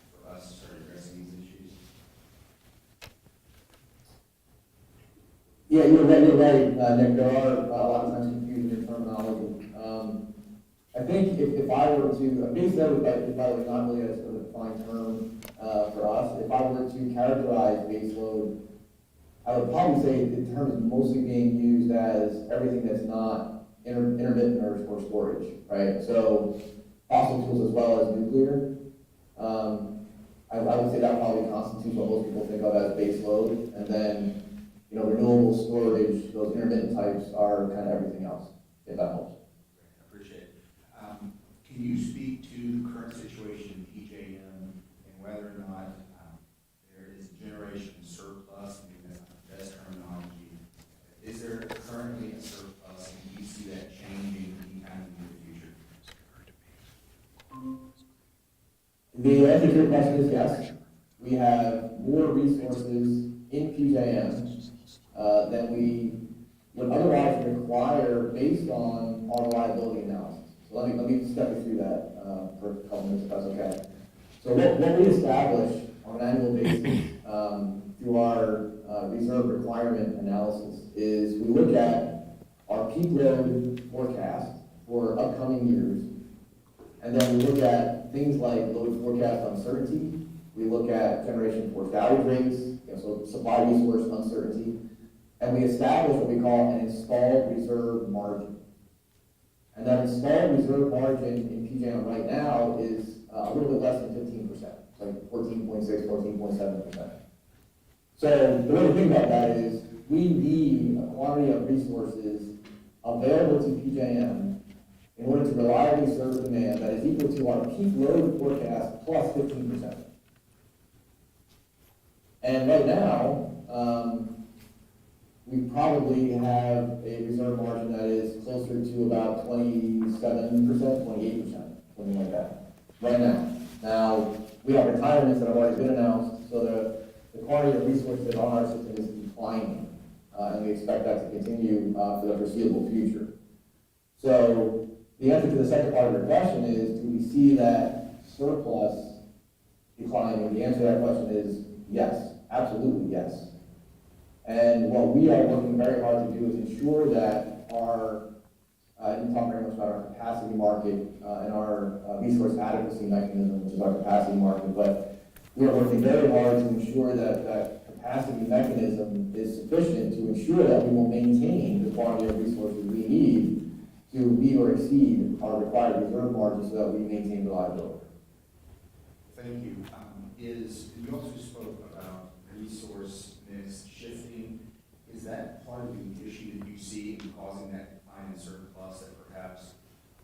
S6: for us to start addressing these issues?
S3: Yeah, you're right, Nick. There are a lot of times confusion in terminology. I think if I were to, baseload, by the way, not really a sort of defined term for us. If I were to characterize baseload, I would probably say the term is mostly being used as everything that's not intermittent or storage, right? So fossil fuels as well as nuclear. I would say that probably constitutes what most people think of as baseload, and then renewable storage, those intermittent types are kind of everything else, if that helps.
S6: I appreciate it. Can you speak to the current situation in PJM and whether or not there is generation surplus? I mean, that's not the best terminology. Is there currently a surplus, and do you see that changing anytime in the future?
S3: The answer to your question is yes. We have more resources in PJM than we would otherwise require based on our reliability analysis. So let me step you through that for a couple minutes, if that's okay. So what we establish on an annual basis through our reserve requirement analysis is we look at our peak load forecast for upcoming years, and then we look at things like load forecast uncertainty. We look at generation forced outage rates, so supply resource uncertainty, and we establish what we call an installed reserve margin. And that installed reserve margin in PJM right now is a little bit less than 15%, so like 14.6, 14.7%. So the way to think about that is we need a quantity of resources available to PJM in order to reliably serve demand that is equal to our peak load forecast plus 15%. And right now, we probably have a reserve margin that is closer to about 27%, 28%, something like that. right now. Now, we have retirements that have already been announced, so the quantity of resources on our system is declining, and we expect that to continue for the foreseeable future. So, the answer to the second part of your question is, do we see that surplus declining? The answer to that question is yes, absolutely yes. And what we are working very hard to do is ensure that our, you talk very much about our capacity market and our resource adequacy mechanism, which is our capacity market, but we are working very hard to ensure that that capacity mechanism is sufficient to ensure that we will maintain the quantity of resources we need to meet or exceed our required reserve margin so that we maintain reliability.
S6: Thank you. You also spoke about resource mix shifting. Is that part of the issue that you see in causing that decline in surplus, that perhaps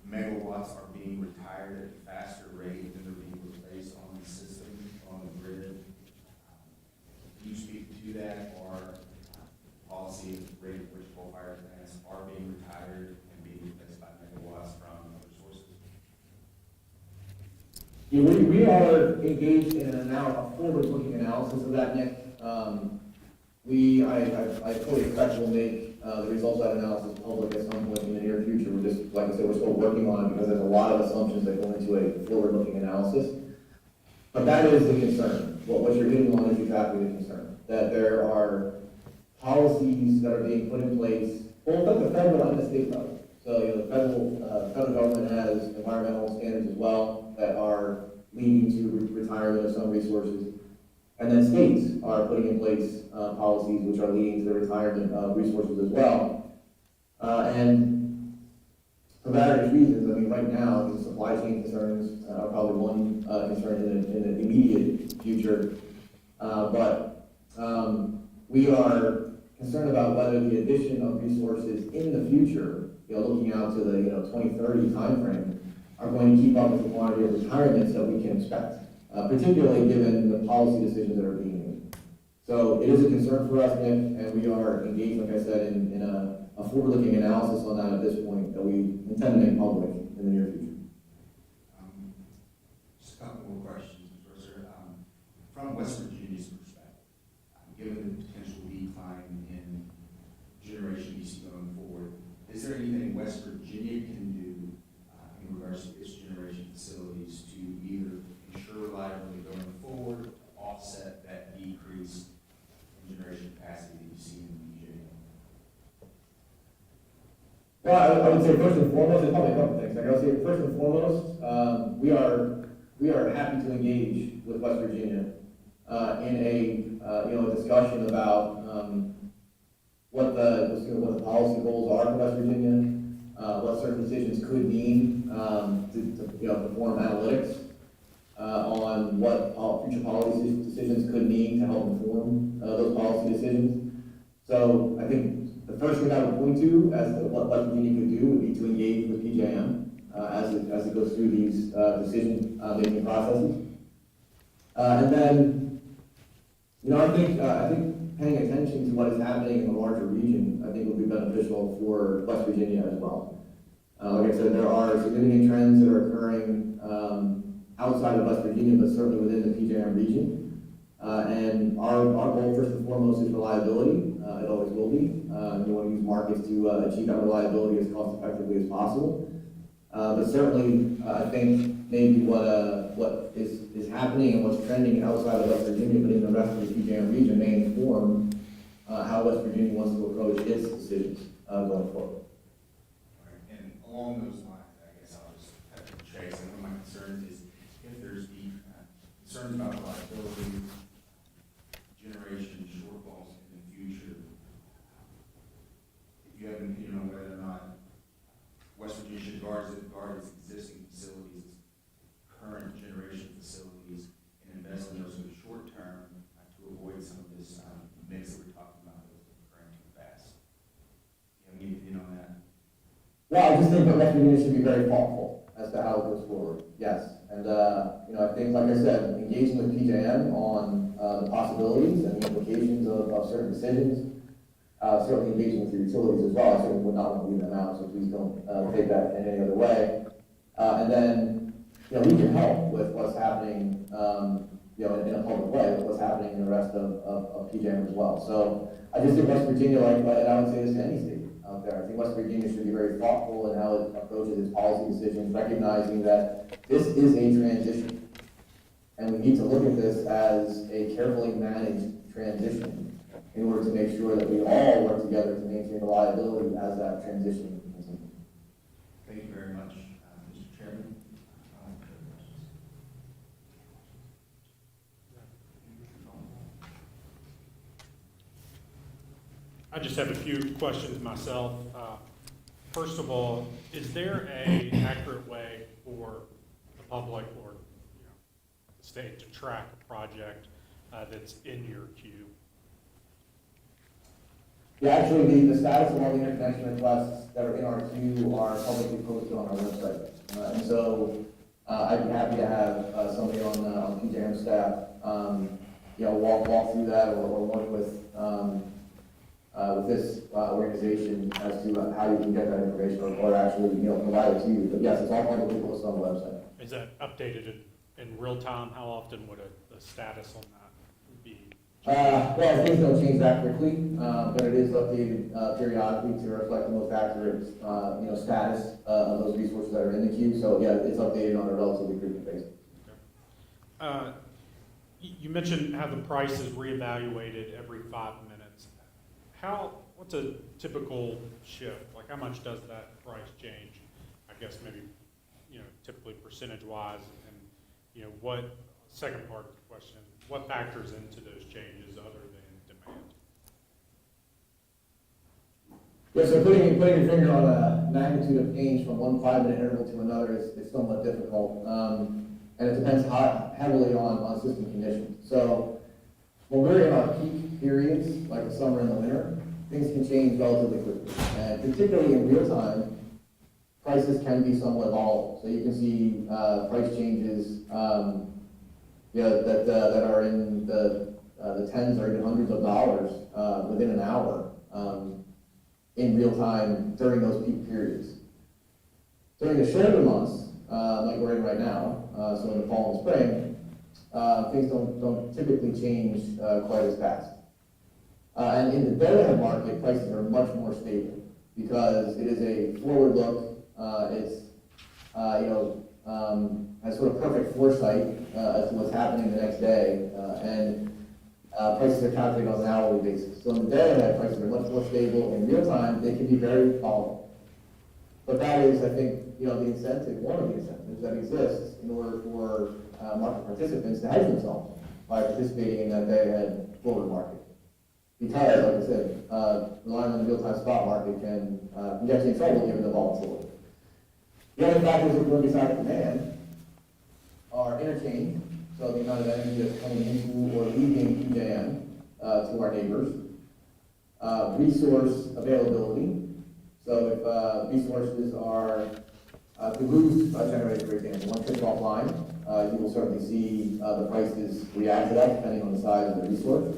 S6: megawatts are being retired at a faster rate than they're being replaced on the system, on the grid? Can you speak to that, or policy of the rate at which coal-fired plants are being retired and being replaced by megawatts from other sources?
S3: Yeah, we are engaged in a forward-looking analysis of that, Nick. I fully expect we'll make the results of that analysis public at some point in the near future. We're just, like I said, we're still working on it because there's a lot of assumptions that go into a forward-looking analysis. But that is the concern. What you're hitting on is exactly the concern. That there are policies that are being put in place, both at the federal and the state level. So, the federal government has environmental standards as well that are leading to retirement of some resources. And then states are putting in place policies which are leading to the retirement of resources as well. And for various reasons, I mean, right now, the supply chain concerns are probably one concern in the immediate future. But we are concerned about whether the addition of resources in the future, looking out to the 2030 timeframe, are going to keep up with the quantity of retirements that we can expect, particularly given the policy decisions that are being made. So it is a concern for us, Nick, and we are engaged, like I said, in a forward-looking analysis on that at this point that we intend to make public in the near future.
S6: Just a couple more questions, Mr. Mercer. From West Virginia's perspective, given the potential decline in generation you see going forward, is there anything West Virginia can do in regards to its generation facilities to either ensure reliability going forward, to offset that decrease in generation capacity that you see in Virginia?
S3: Well, I would say first and foremost, there's probably a couple things. I would say first and foremost, we are happy to engage with West Virginia in a discussion about what the policy goals are for West Virginia, what certain decisions could mean to perform analytics on what future policy decisions could mean to help inform those policy decisions. So I think the first thing I would point to as to what West Virginia could do would be to engage with PJM as it goes through these decision making processes. And then, I think paying attention to what is happening in the larger region, I think will be beneficial for West Virginia as well. Like I said, there are significant trends that are occurring outside of West Virginia, but certainly within the PJM region. And our goal, first and foremost, is reliability. It always will be. We want to use markets to achieve that reliability as cost effectively as possible. But certainly, I think maybe what is happening and what's trending outside of West Virginia, but in the rest of the PJM region, may inform how West Virginia wants to approach its decisions going forward.
S6: And along those lines, I guess I'll just have to trace, and one of my concerns is if there's the concerns about reliability, generation shortfalls in the future, if you have an opinion on whether or not West Virginia should guard its existing facilities, its current generation facilities, and invest in those in the short term to avoid some of this mix that we're talking about that's occurring too fast. Do you have any opinion on that?
S3: Well, I just think that West Virginia should be very thoughtful as to how it goes forward. Yes, and I think, like I said, engaging with PJM on the possibilities and the implications of certain decisions. Certainly engaging with the utilities as well. I certainly would not want to leave them out, so please don't take that in any other way. And then we can help with what's happening, in a public way, with what's happening in the rest of PJM as well. So I just think West Virginia, and I would say this to any state out there, I think West Virginia should be very thoughtful in how it approaches its policy decisions, recognizing that this is a transition. And we need to look at this as a carefully managed transition in order to make sure that we all work together to maintain reliability as that transition continues.
S6: Thank you very much, Mr. Chairman.
S4: I just have a few questions myself. First of all, is there an accurate way for the public or the state to track a project that's in your queue?
S3: Yeah, actually, the status of all the interconnection requests that are in our queue are publicly posted on our website. And so I'd be happy to have somebody on PJM staff, walk through that or work with this organization as to how you can get that information or actually, provide it to you. But yes, it's all publicly posted on the website.
S4: Is that updated in real time? How often would a status on that be?
S3: Well, things don't change that quickly, but it is updated periodically to reflect the most accurate, status of those resources that are in the queue. So yeah, it's updated on a relatively frequent basis.
S4: Okay. You mentioned how the price is reevaluated every 5 minutes. What's a typical shift? Like, how much does that price change? I guess maybe, typically percentage-wise, and second part of the question, what factors into those changes other than demand?
S3: Yeah, so putting your finger on a magnitude of change from one 5-minute interval to another is somewhat difficult, and it depends heavily on system conditions. So when we're in our peak periods, like the summer and the winter, things can change relatively quickly, and particularly in real time, prices can be somewhat volatile. So you can see price changes, that are in the tens or even hundreds of dollars within an hour in real time during those peak periods. During the shoulder months, like we're in right now, so in the fall and spring, things don't typically change quite as fast. And in the day-ahead market, prices are much more stable because it is a forward look. It's has sort of perfect foresight as to what's happening the next day, and prices are calculated on an hourly basis. So in the day-ahead, prices are much more stable. In real time, they can be very volatile. But that is, I think, the incentive, one of the incentives that exists in order for market participants to hedge themselves by participating in that day-ahead forward market. Because, like I said, relying on the real-time spot market can get you in trouble given the volatility. The other factors that look besides demand are interchange, so the amount of energy that's coming into or leaving PJM to our neighbors. Resource availability, so if resources are, if we lose a generator, for example, one trip offline, you will certainly see the prices react to that depending on the size of the resource.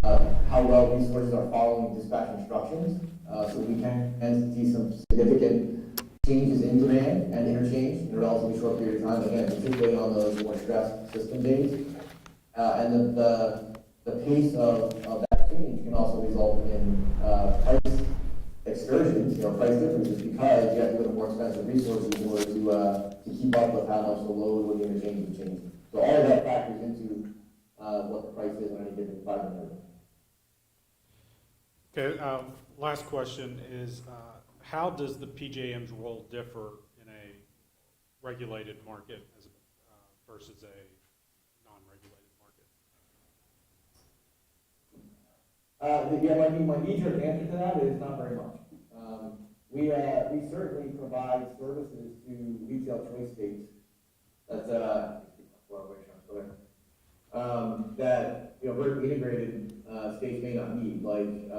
S3: How well resources are following dispatch instructions, so we can see some significant changes in demand and interchange in a relatively short period of time, again, particularly on those more stressed system days. And the pace of that change can also result in price excursions, price differences, because you have to go to more expensive resources in order to keep up with how much the load with the interchange is changing. So all of that factors into what the price is on any given 5-minute.
S4: Okay, last question is, how does the PJM's role differ in a regulated market versus a non-regulated market?
S3: My knee-jerk answer to that is not very much. We certainly provide services to retail choice states that vertically integrated states may not need, like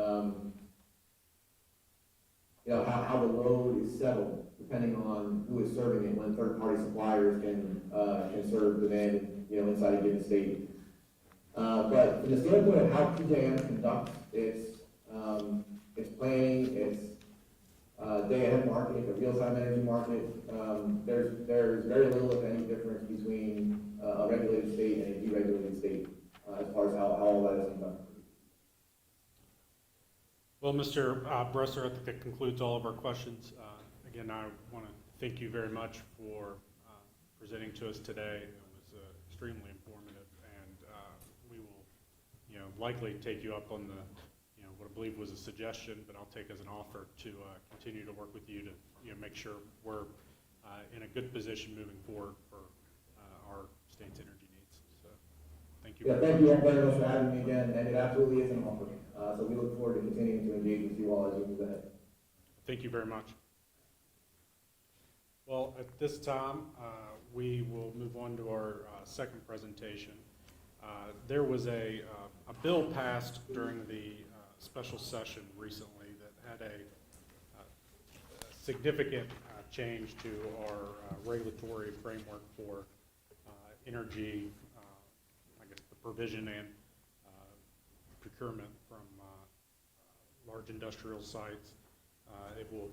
S3: how the load is settled depending on who is serving it, when third-party suppliers can serve demand inside a given state. But from the standpoint of how PJM conducts its planning, its day-ahead market, a real-time energy market. There's very little, if any, difference between a regulated state and a deregulated state as far as how all that is conducted.
S4: Well, Mr. Bresser, I think that concludes all of our questions. Again, I want to thank you very much for presenting to us today. It was extremely informative, and we will, likely take you up on the, what I believe was a suggestion, but I'll take as an offer to continue to work with you to, make sure we're in a good position moving forward for our state's energy needs. So, thank you.
S3: Yeah, thank you all very much for having me again, and it absolutely is an offer. So we look forward to continuing to engage with you all as we move ahead.
S4: Thank you very much. Well, at this time, we will move on to our second presentation. There was a bill passed during the special session recently that had a significant change to our regulatory framework for energy, I guess the provision and procurement from large industrial sites. It will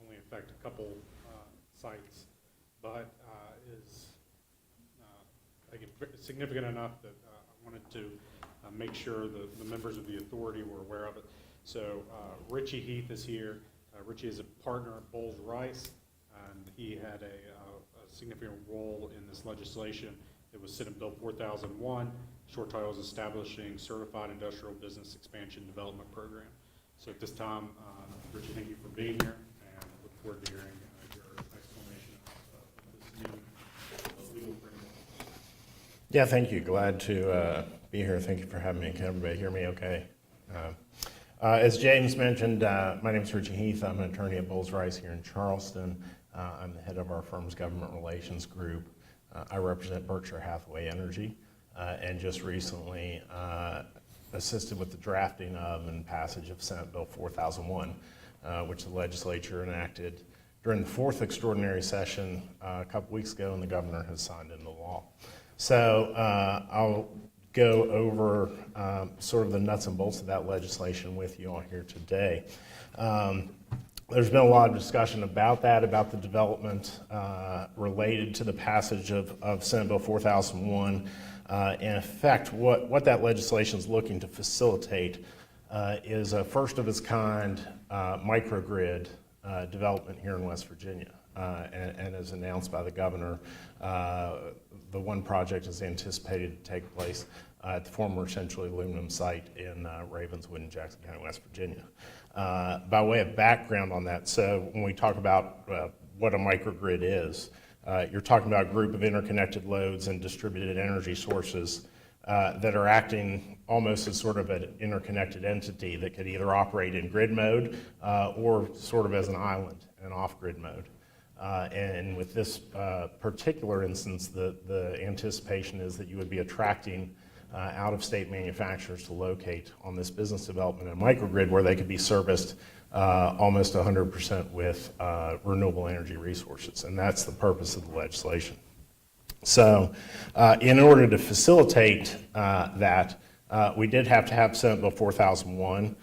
S4: only affect a couple sites, but is I think significant enough that I wanted to make sure the members of the authority were aware of it. So Richie Heath is here. Richie is a partner at Bowles Rice, and he had a significant role in this legislation. It was Senate Bill 4001. Short title is Establishing Certified Industrial Business Expansion Development Program. So at this time, Richie, thank you for being here, and look forward to hearing your explanation of this new legal framework.
S7: Yeah, thank you. Glad to be here. Thank you for having me. Can everybody hear me okay? As James mentioned, my name is Richie Heath. I'm an attorney at Bowles Rice here in Charleston. I'm the head of our firm's government relations group. I represent Berkshire Hathaway Energy, and just recently assisted with the drafting of and passage of Senate Bill 4001, which the legislature enacted during the fourth extraordinary session a couple weeks ago, and the governor has signed into law. So I'll go over sort of the nuts and bolts of that legislation with you all here today. There's been a lot of discussion about that, about the development related to the passage of Senate Bill 4001. In effect, what that legislation is looking to facilitate is a first of its kind microgrid development here in West Virginia. And as announced by the governor, the one project is anticipated to take place at the former Central Aluminum site in Ravenswood in Jackson County, West Virginia. By way of background on that, so when we talk about what a microgrid is, you're talking about a group of interconnected loads and distributed energy sources that are acting almost as sort of an interconnected entity that could either operate in grid mode or sort of as an island, an off-grid mode. And with this particular instance, the anticipation is that you would be attracting out-of-state manufacturers to locate on this business development and microgrid where they could be serviced almost 100% with renewable energy resources, and that's the purpose of the legislation. So in order to facilitate that, we did have to have Senate Bill 4001,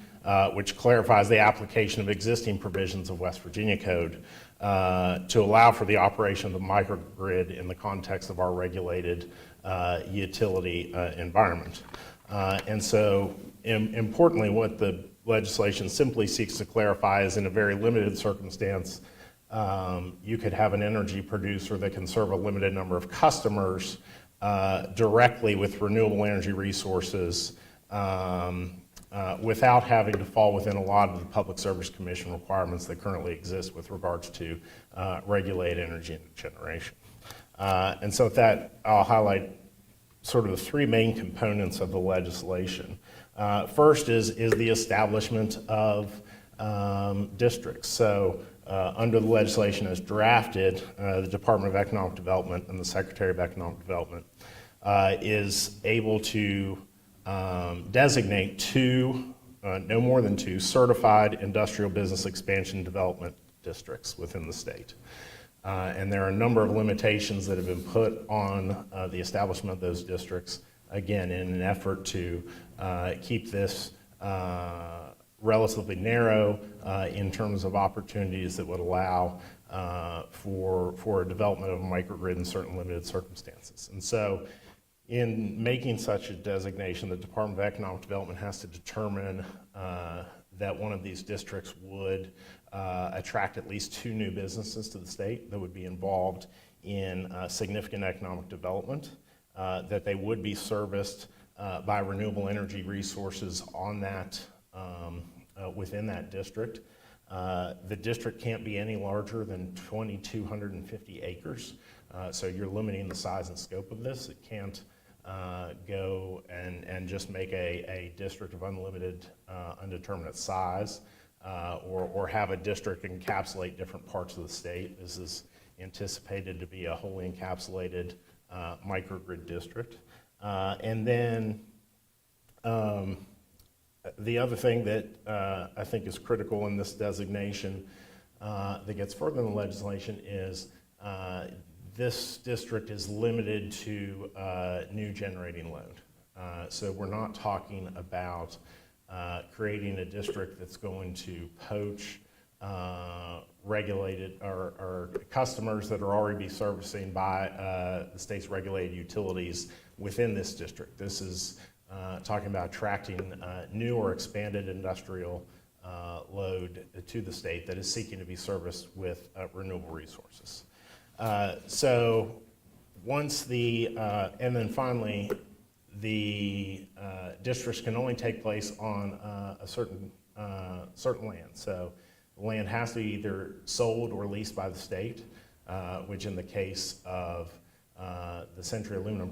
S7: which clarifies the application of existing provisions of West Virginia Code to allow for the operation of the microgrid in the context of our regulated utility environment. And so importantly, what the legislation simply seeks to clarify is in a very limited circumstance, you could have an energy producer that can serve a limited number of customers directly with renewable energy resources without having to fall within a lot of the Public Service Commission requirements that currently exist with regards to regulated energy generation. And so with that, I'll highlight sort of the three main components of the legislation. First is the establishment of districts. So under the legislation as drafted, the Department of Economic Development and the Secretary of Economic Development is able to designate no more than two certified industrial business expansion development districts within the state. And there are a number of limitations that have been put on the establishment of those districts, again, in an effort to keep this relatively narrow in terms of opportunities that would allow for a development of a microgrid in certain limited circumstances. And so in making such a designation, the Department of Economic Development has to determine that one of these districts would attract at least 2 new businesses to the state that would be involved in significant economic development, that they would be serviced by renewable energy resources on that, within that district. The district can't be any larger than 2,250 acres, so you're limiting the size and scope of this. It can't go and just make a district of unlimited, undeterminate size, or have a district encapsulate different parts of the state. This is anticipated to be a wholly encapsulated microgrid district. And then the other thing that I think is critical in this designation that gets further in the legislation is this district is limited to new generating load. So we're not talking about creating a district that's going to poach regulated or customers that are already be servicing by the state's regulated utilities within this district. This is talking about attracting new or expanded industrial load to the state that is seeking to be serviced with renewable resources. So once and then finally, the districts can only take place on a certain land. So the land has to be either sold or leased by the state, which in the case of the Century Aluminum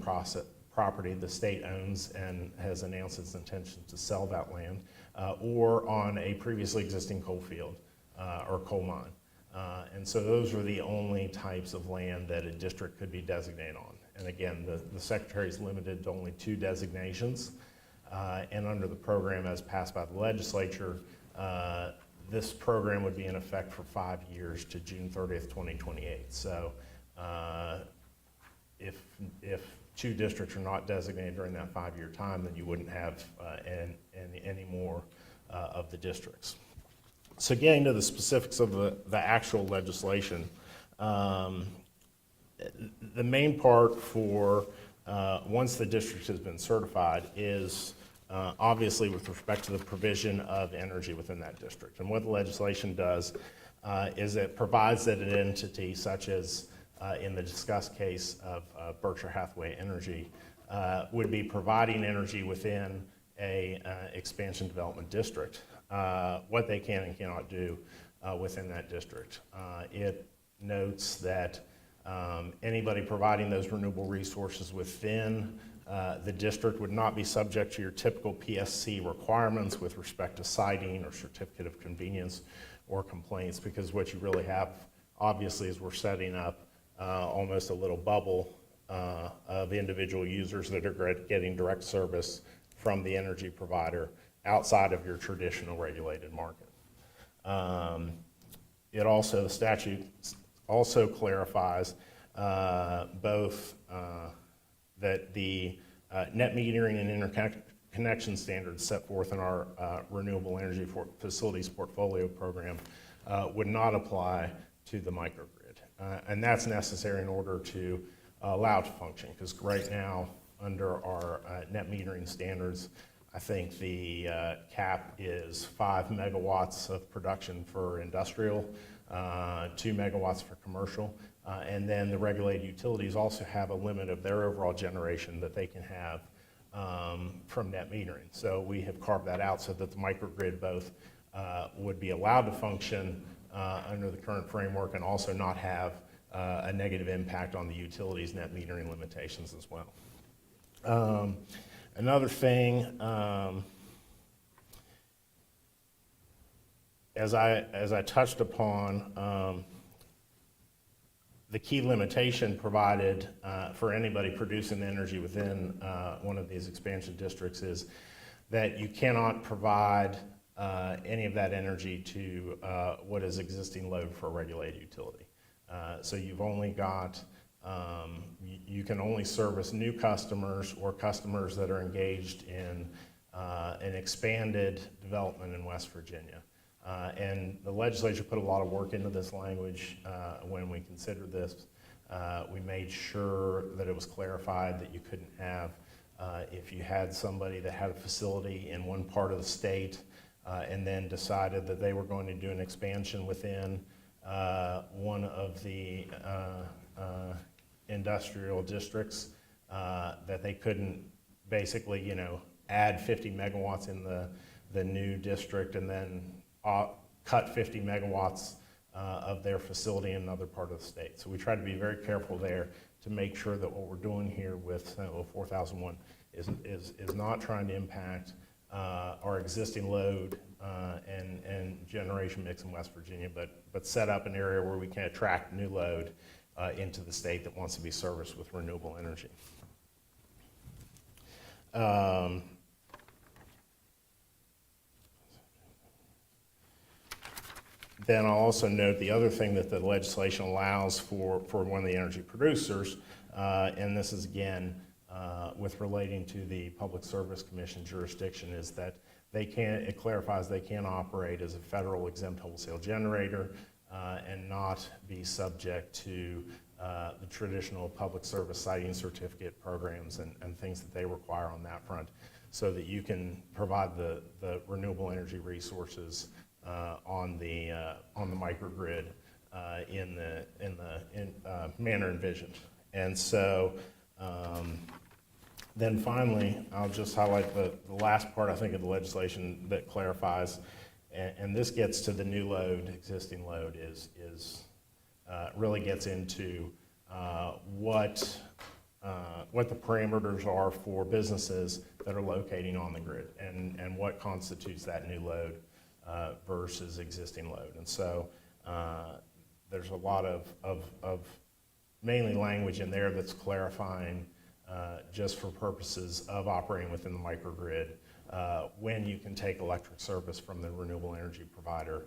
S7: property, the state owns and has announced its intention to sell that land, or on a previously existing coal field or coal mine. And so those are the only types of land that a district could be designated on. And again, the Secretary is limited to only 2 designations. And under the program as passed by the legislature, this program would be in effect for 5 years to June 30th, 2028. So if 2 districts are not designated during that 5-year time, then you wouldn't have any more of the districts. So getting to the specifics of the actual legislation, the main part for once the district has been certified is obviously with respect to the provision of energy within that district. And what the legislation does is it provides that an entity such as in the discussed case of Berkshire Hathaway Energy would be providing energy within a expansion development district, what they can and cannot do within that district. It notes that anybody providing those renewable resources within the district would not be subject to your typical PSC requirements with respect to siting or certificate of convenience or complaints, because what you really have, obviously, is we're setting up almost a little bubble of individual users that are getting direct service from the energy provider outside of your traditional regulated market. The statute also clarifies both that the net metering and interconnection standards set forth in our Renewable Energy Facilities Portfolio Program would not apply to the microgrid. And that's necessary in order to allow it to function, because right now, under our net metering standards, I think the cap is 5 megawatts of production for industrial, 2 megawatts for commercial, and then the regulated utilities also have a limit of their overall generation that they can have from net metering. So we have carved that out so that the microgrid both would be allowed to function under the current framework and also not have a negative impact on the utilities' net metering limitations as well. Another thing, as I touched upon, the key limitation provided for anybody producing energy within one of these expansion districts is that you cannot provide any of that energy to what is existing load for a regulated utility. So you've only got, you can only service new customers or customers that are engaged in an expanded development in West Virginia. And the legislature put a lot of work into this language when we considered this. We made sure that it was clarified that you couldn't have, if you had somebody that had a facility in one part of the state and then decided that they were going to do an expansion within one of the industrial districts, that they couldn't basically, you know, add 50 megawatts in the new district and then cut 50 megawatts of their facility in another part of the state. So we try to be very careful there to make sure that what we're doing here with Senate Bill 4001 is not trying to impact our existing load and generation mix in West Virginia, but set up an area where we can attract new load into the state that wants to be serviced with renewable energy. Then I'll also note the other thing that the legislation allows for one of the energy producers, and this is again with relating to the Public Service Commission jurisdiction, is that it clarifies they can operate as a federal exempt wholesale generator and not be subject to the traditional public service siting certificate programs and things that they require on that front, so that you can provide the renewable energy resources on the microgrid in the manner envisioned. And so then finally, I'll just highlight the last part, I think, of the legislation that clarifies, and this gets to the new load, existing load, is really gets into what the parameters are for businesses that are locating on the grid, and what constitutes that new load versus existing load. And so there's a lot of mainly language in there that's clarifying just for purposes of operating within the microgrid when you can take electric service from the renewable energy provider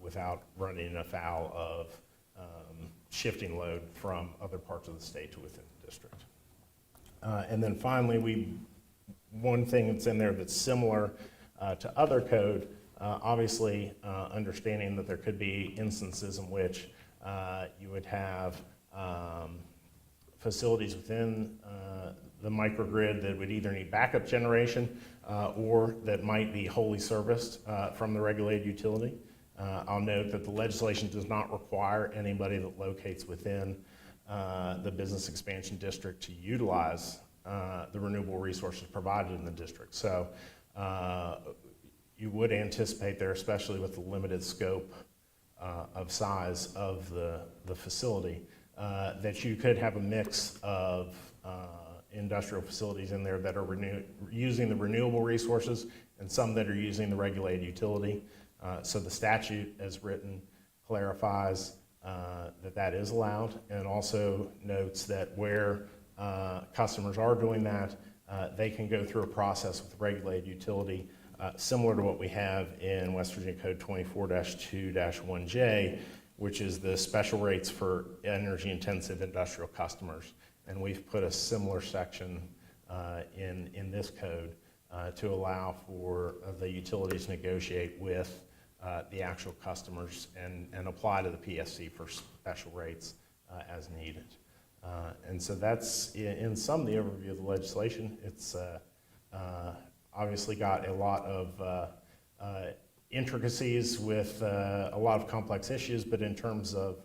S7: without running afoul of shifting load from other parts of the state to within the district. And then finally, one thing that's in there that's similar to other code, obviously understanding that there could be instances in which you would have facilities within the microgrid that would either need backup generation or that might be wholly serviced from the regulated utility. I'll note that the legislation does not require anybody that locates within the business expansion district to utilize the renewable resources provided in the district. So you would anticipate there, especially with the limited scope of size of the facility, that you could have a mix of industrial facilities in there that are using the renewable resources and some that are using the regulated utility. So the statute, as written, clarifies that is allowed, and also notes that where customers are doing that, they can go through a process with the regulated utility similar to what we have in West Virginia Code 24-2-1J, which is the special rates for energy-intensive industrial customers. And we've put a similar section in this code to allow for the utilities to negotiate with the actual customers and apply to the PSC for special rates as needed. And so that's, in sum, the overview of the legislation. It's obviously got a lot of intricacies with a lot of complex issues, but in terms of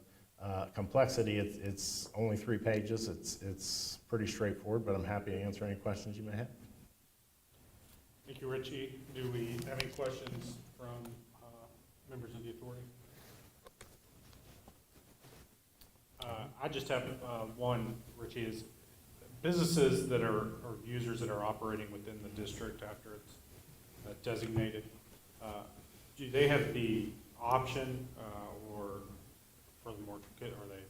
S7: complexity, it's only 3 pages. It's pretty straightforward, but I'm happy to answer any questions you may have.
S4: Thank you, Richie. Do we have any questions from members of the authority? I just have one, Richie, is businesses that are, or users that are operating within the district after it's designated, do they have the option or furthermore, are they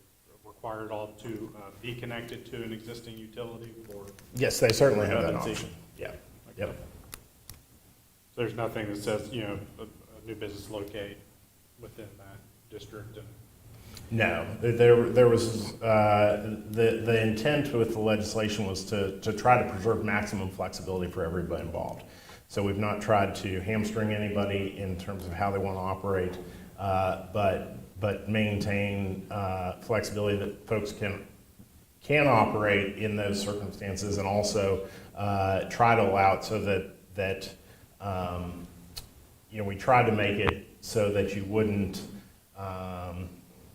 S4: required all to be connected to an existing utility? Or
S7: Yes, they certainly have that
S4: redundancy?
S7: option. Yeah.
S4: Okay.
S7: Yep.
S4: So there's nothing that says, a new business locate within that district? And
S7: No, there was, the intent with the legislation was to try to preserve maximum flexibility for everybody involved. So we've not tried to hamstring anybody in terms of how they want to operate, but maintain flexibility that folks can operate in those circumstances, and also try to allow it so that we tried to make it so that you wouldn't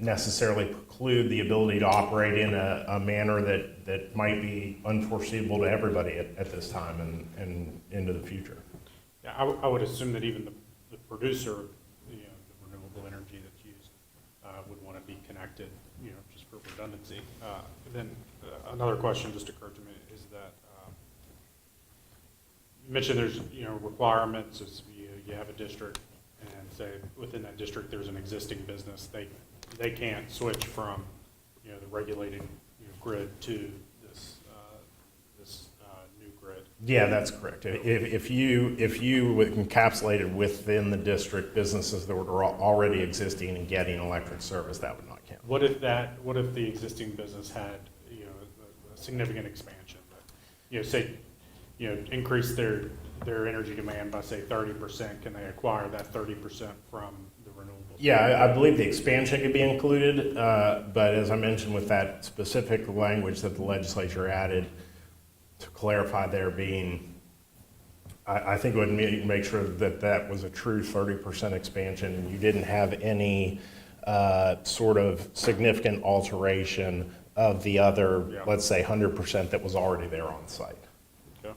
S7: necessarily preclude the ability to operate in a manner that might be unforeseeable to everybody at this time and into the future.
S4: Yeah, I would assume that even the producer, the renewable energy that's used, would want to be connected, just for redundancy. Then another question just occurred to me is that you mentioned there's requirements as you have a district, and say within that district there's an existing business, they can't switch from the regulated grid to this new grid.
S7: Yeah, that's correct. If you would encapsulate it within the district businesses that were already existing and getting electric service, that would not count.
S4: What if the existing business had a significant expansion? Say increase their energy demand by say 30%. Can they acquire that 30% from the renewable?
S7: Yeah, I believe the expansion could be included, but as I mentioned with that specific language that the legislature added to clarify there being, I think it would make sure that was a true 30% expansion and you didn't have any sort of significant alteration of the other, let's say 100% that was already there on site.
S4: Okay.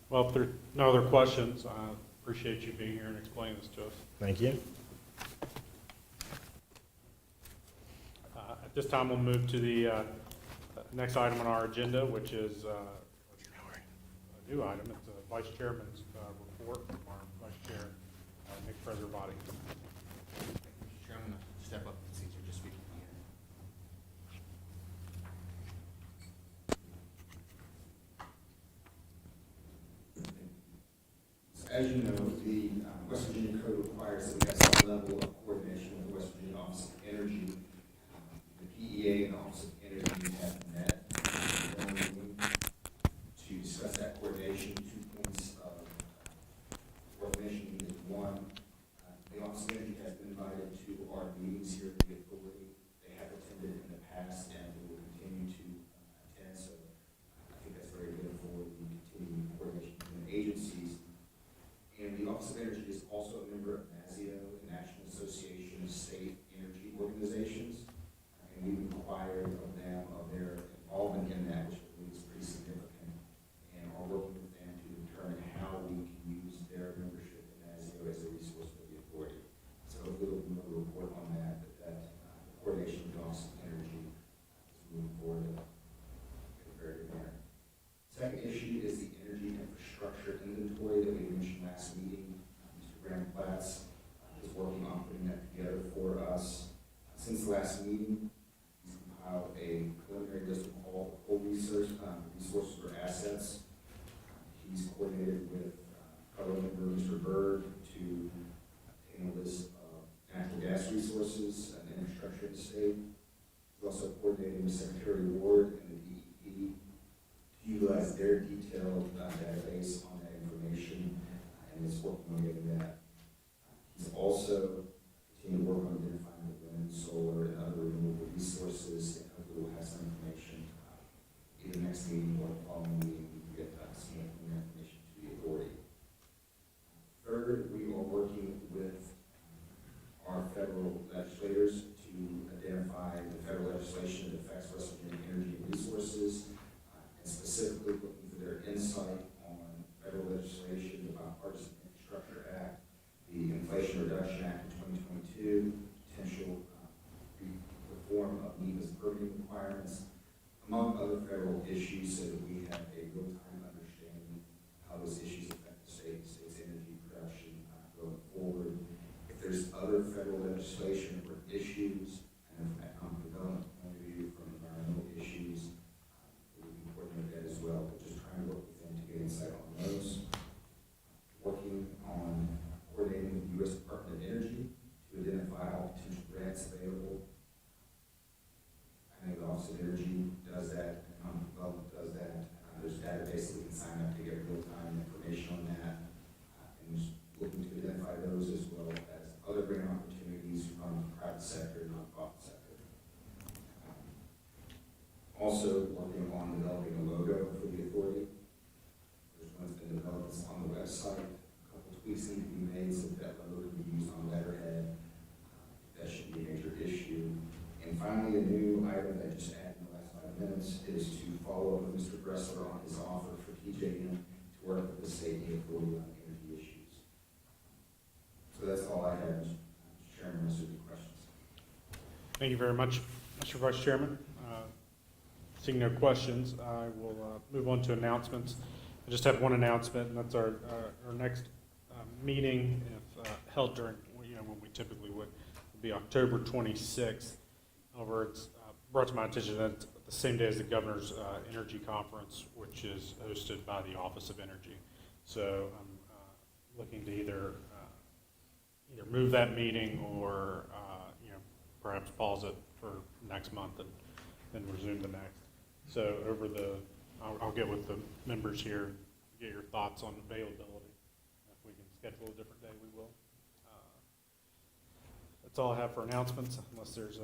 S4: Well, if there are no other questions, I appreciate you being here and explaining this to us.
S7: Thank you.
S4: At this time, we'll move to the next item on our agenda, which is a new item. It's the Vice Chairman's report from our Vice Chair, Nick Preservati.
S8: Mr. Chair, I'm going to step up since you're just speaking here.
S6: So as you know, the West Virginia Code requires that we have some level of coordination with the West Virginia Office of Energy. The PEA and the Office of Energy have met to discuss that coordination. 2 points of coordination is one, the Office of Energy has been invited to our meetings here at the authority. They have attended in the past and will continue to attend, so I think that's very good for the continuing coordination between agencies. And the Office of Energy is also a member of NASIO, the National Association of State Energy Organizations, and we've inquired of them of their involvement in that, which I believe is pretty significant, and are working with them to determine how we can use their membership in NASIO as a resource for the authority. So hopefully we'll be able to report on that coordination with the Office of Energy is moving forward in a very good manner. Second issue is the energy infrastructure inventory that we mentioned last meeting. Mr. Graham Platts is working on putting that together for us. Since the last meeting, he's compiled a preliminary list of all resources or assets. He's coordinated with fellow member Mr. Byrd to obtain a list of natural gas resources and infrastructure in the state. He's also coordinated with Secretary Ward and the DEP to utilize their detailed database on that information, and is working on getting that. He's also continuing to work on identifying the wind, solar, and other renewable resources, and hopefully we'll have some information either next meeting or the following meeting. We can get some information to the authority. Third, we are working with our federal legislators to identify the federal legislation that affects West Virginia energy and resources. Mr. Gressler on his offer for TJM to work with the state and the authority on energy issues. So that's all I have, Mr. Chairman, unless there are any questions.
S4: Thank you very much, Mr. Vice Chairman. Seeing no questions, I will move on to announcements. I just have one announcement, and that's our next meeting, if held during, when we typically would be October 26th. However, it's brought to my attention that it's the same day as the Governor's Energy Conference, which is hosted by the Office of Energy. So I'm looking to either move that meeting or perhaps pause it for next month and then resume the next. So I'll get with the members here, get your thoughts on availability. If we can schedule a different day, we will. That's all I have for announcements, unless there's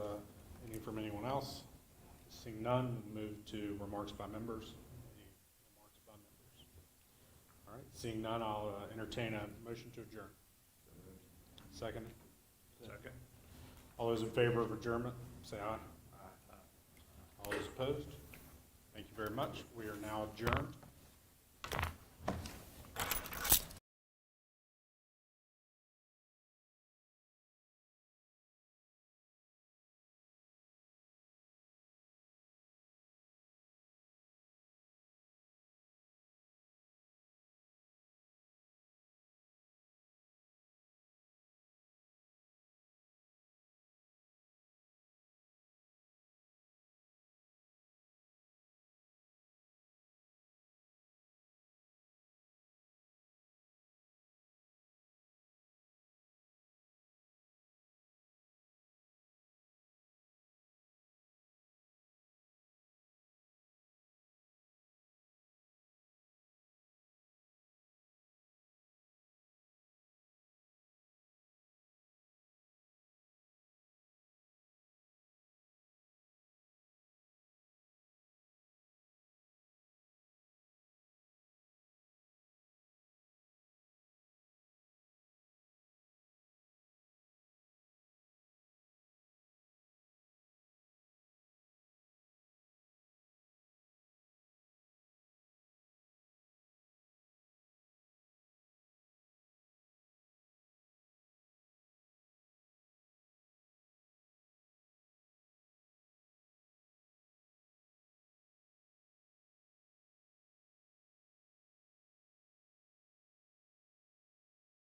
S4: any from anyone else. Seeing none, we'll move to remarks by members. Any remarks by members? All right, seeing none, I'll entertain a motion to adjourn. Second? Second. All those in favor of adjournment, say aye. Aye. All those opposed? Thank you very much. We are now adjourned.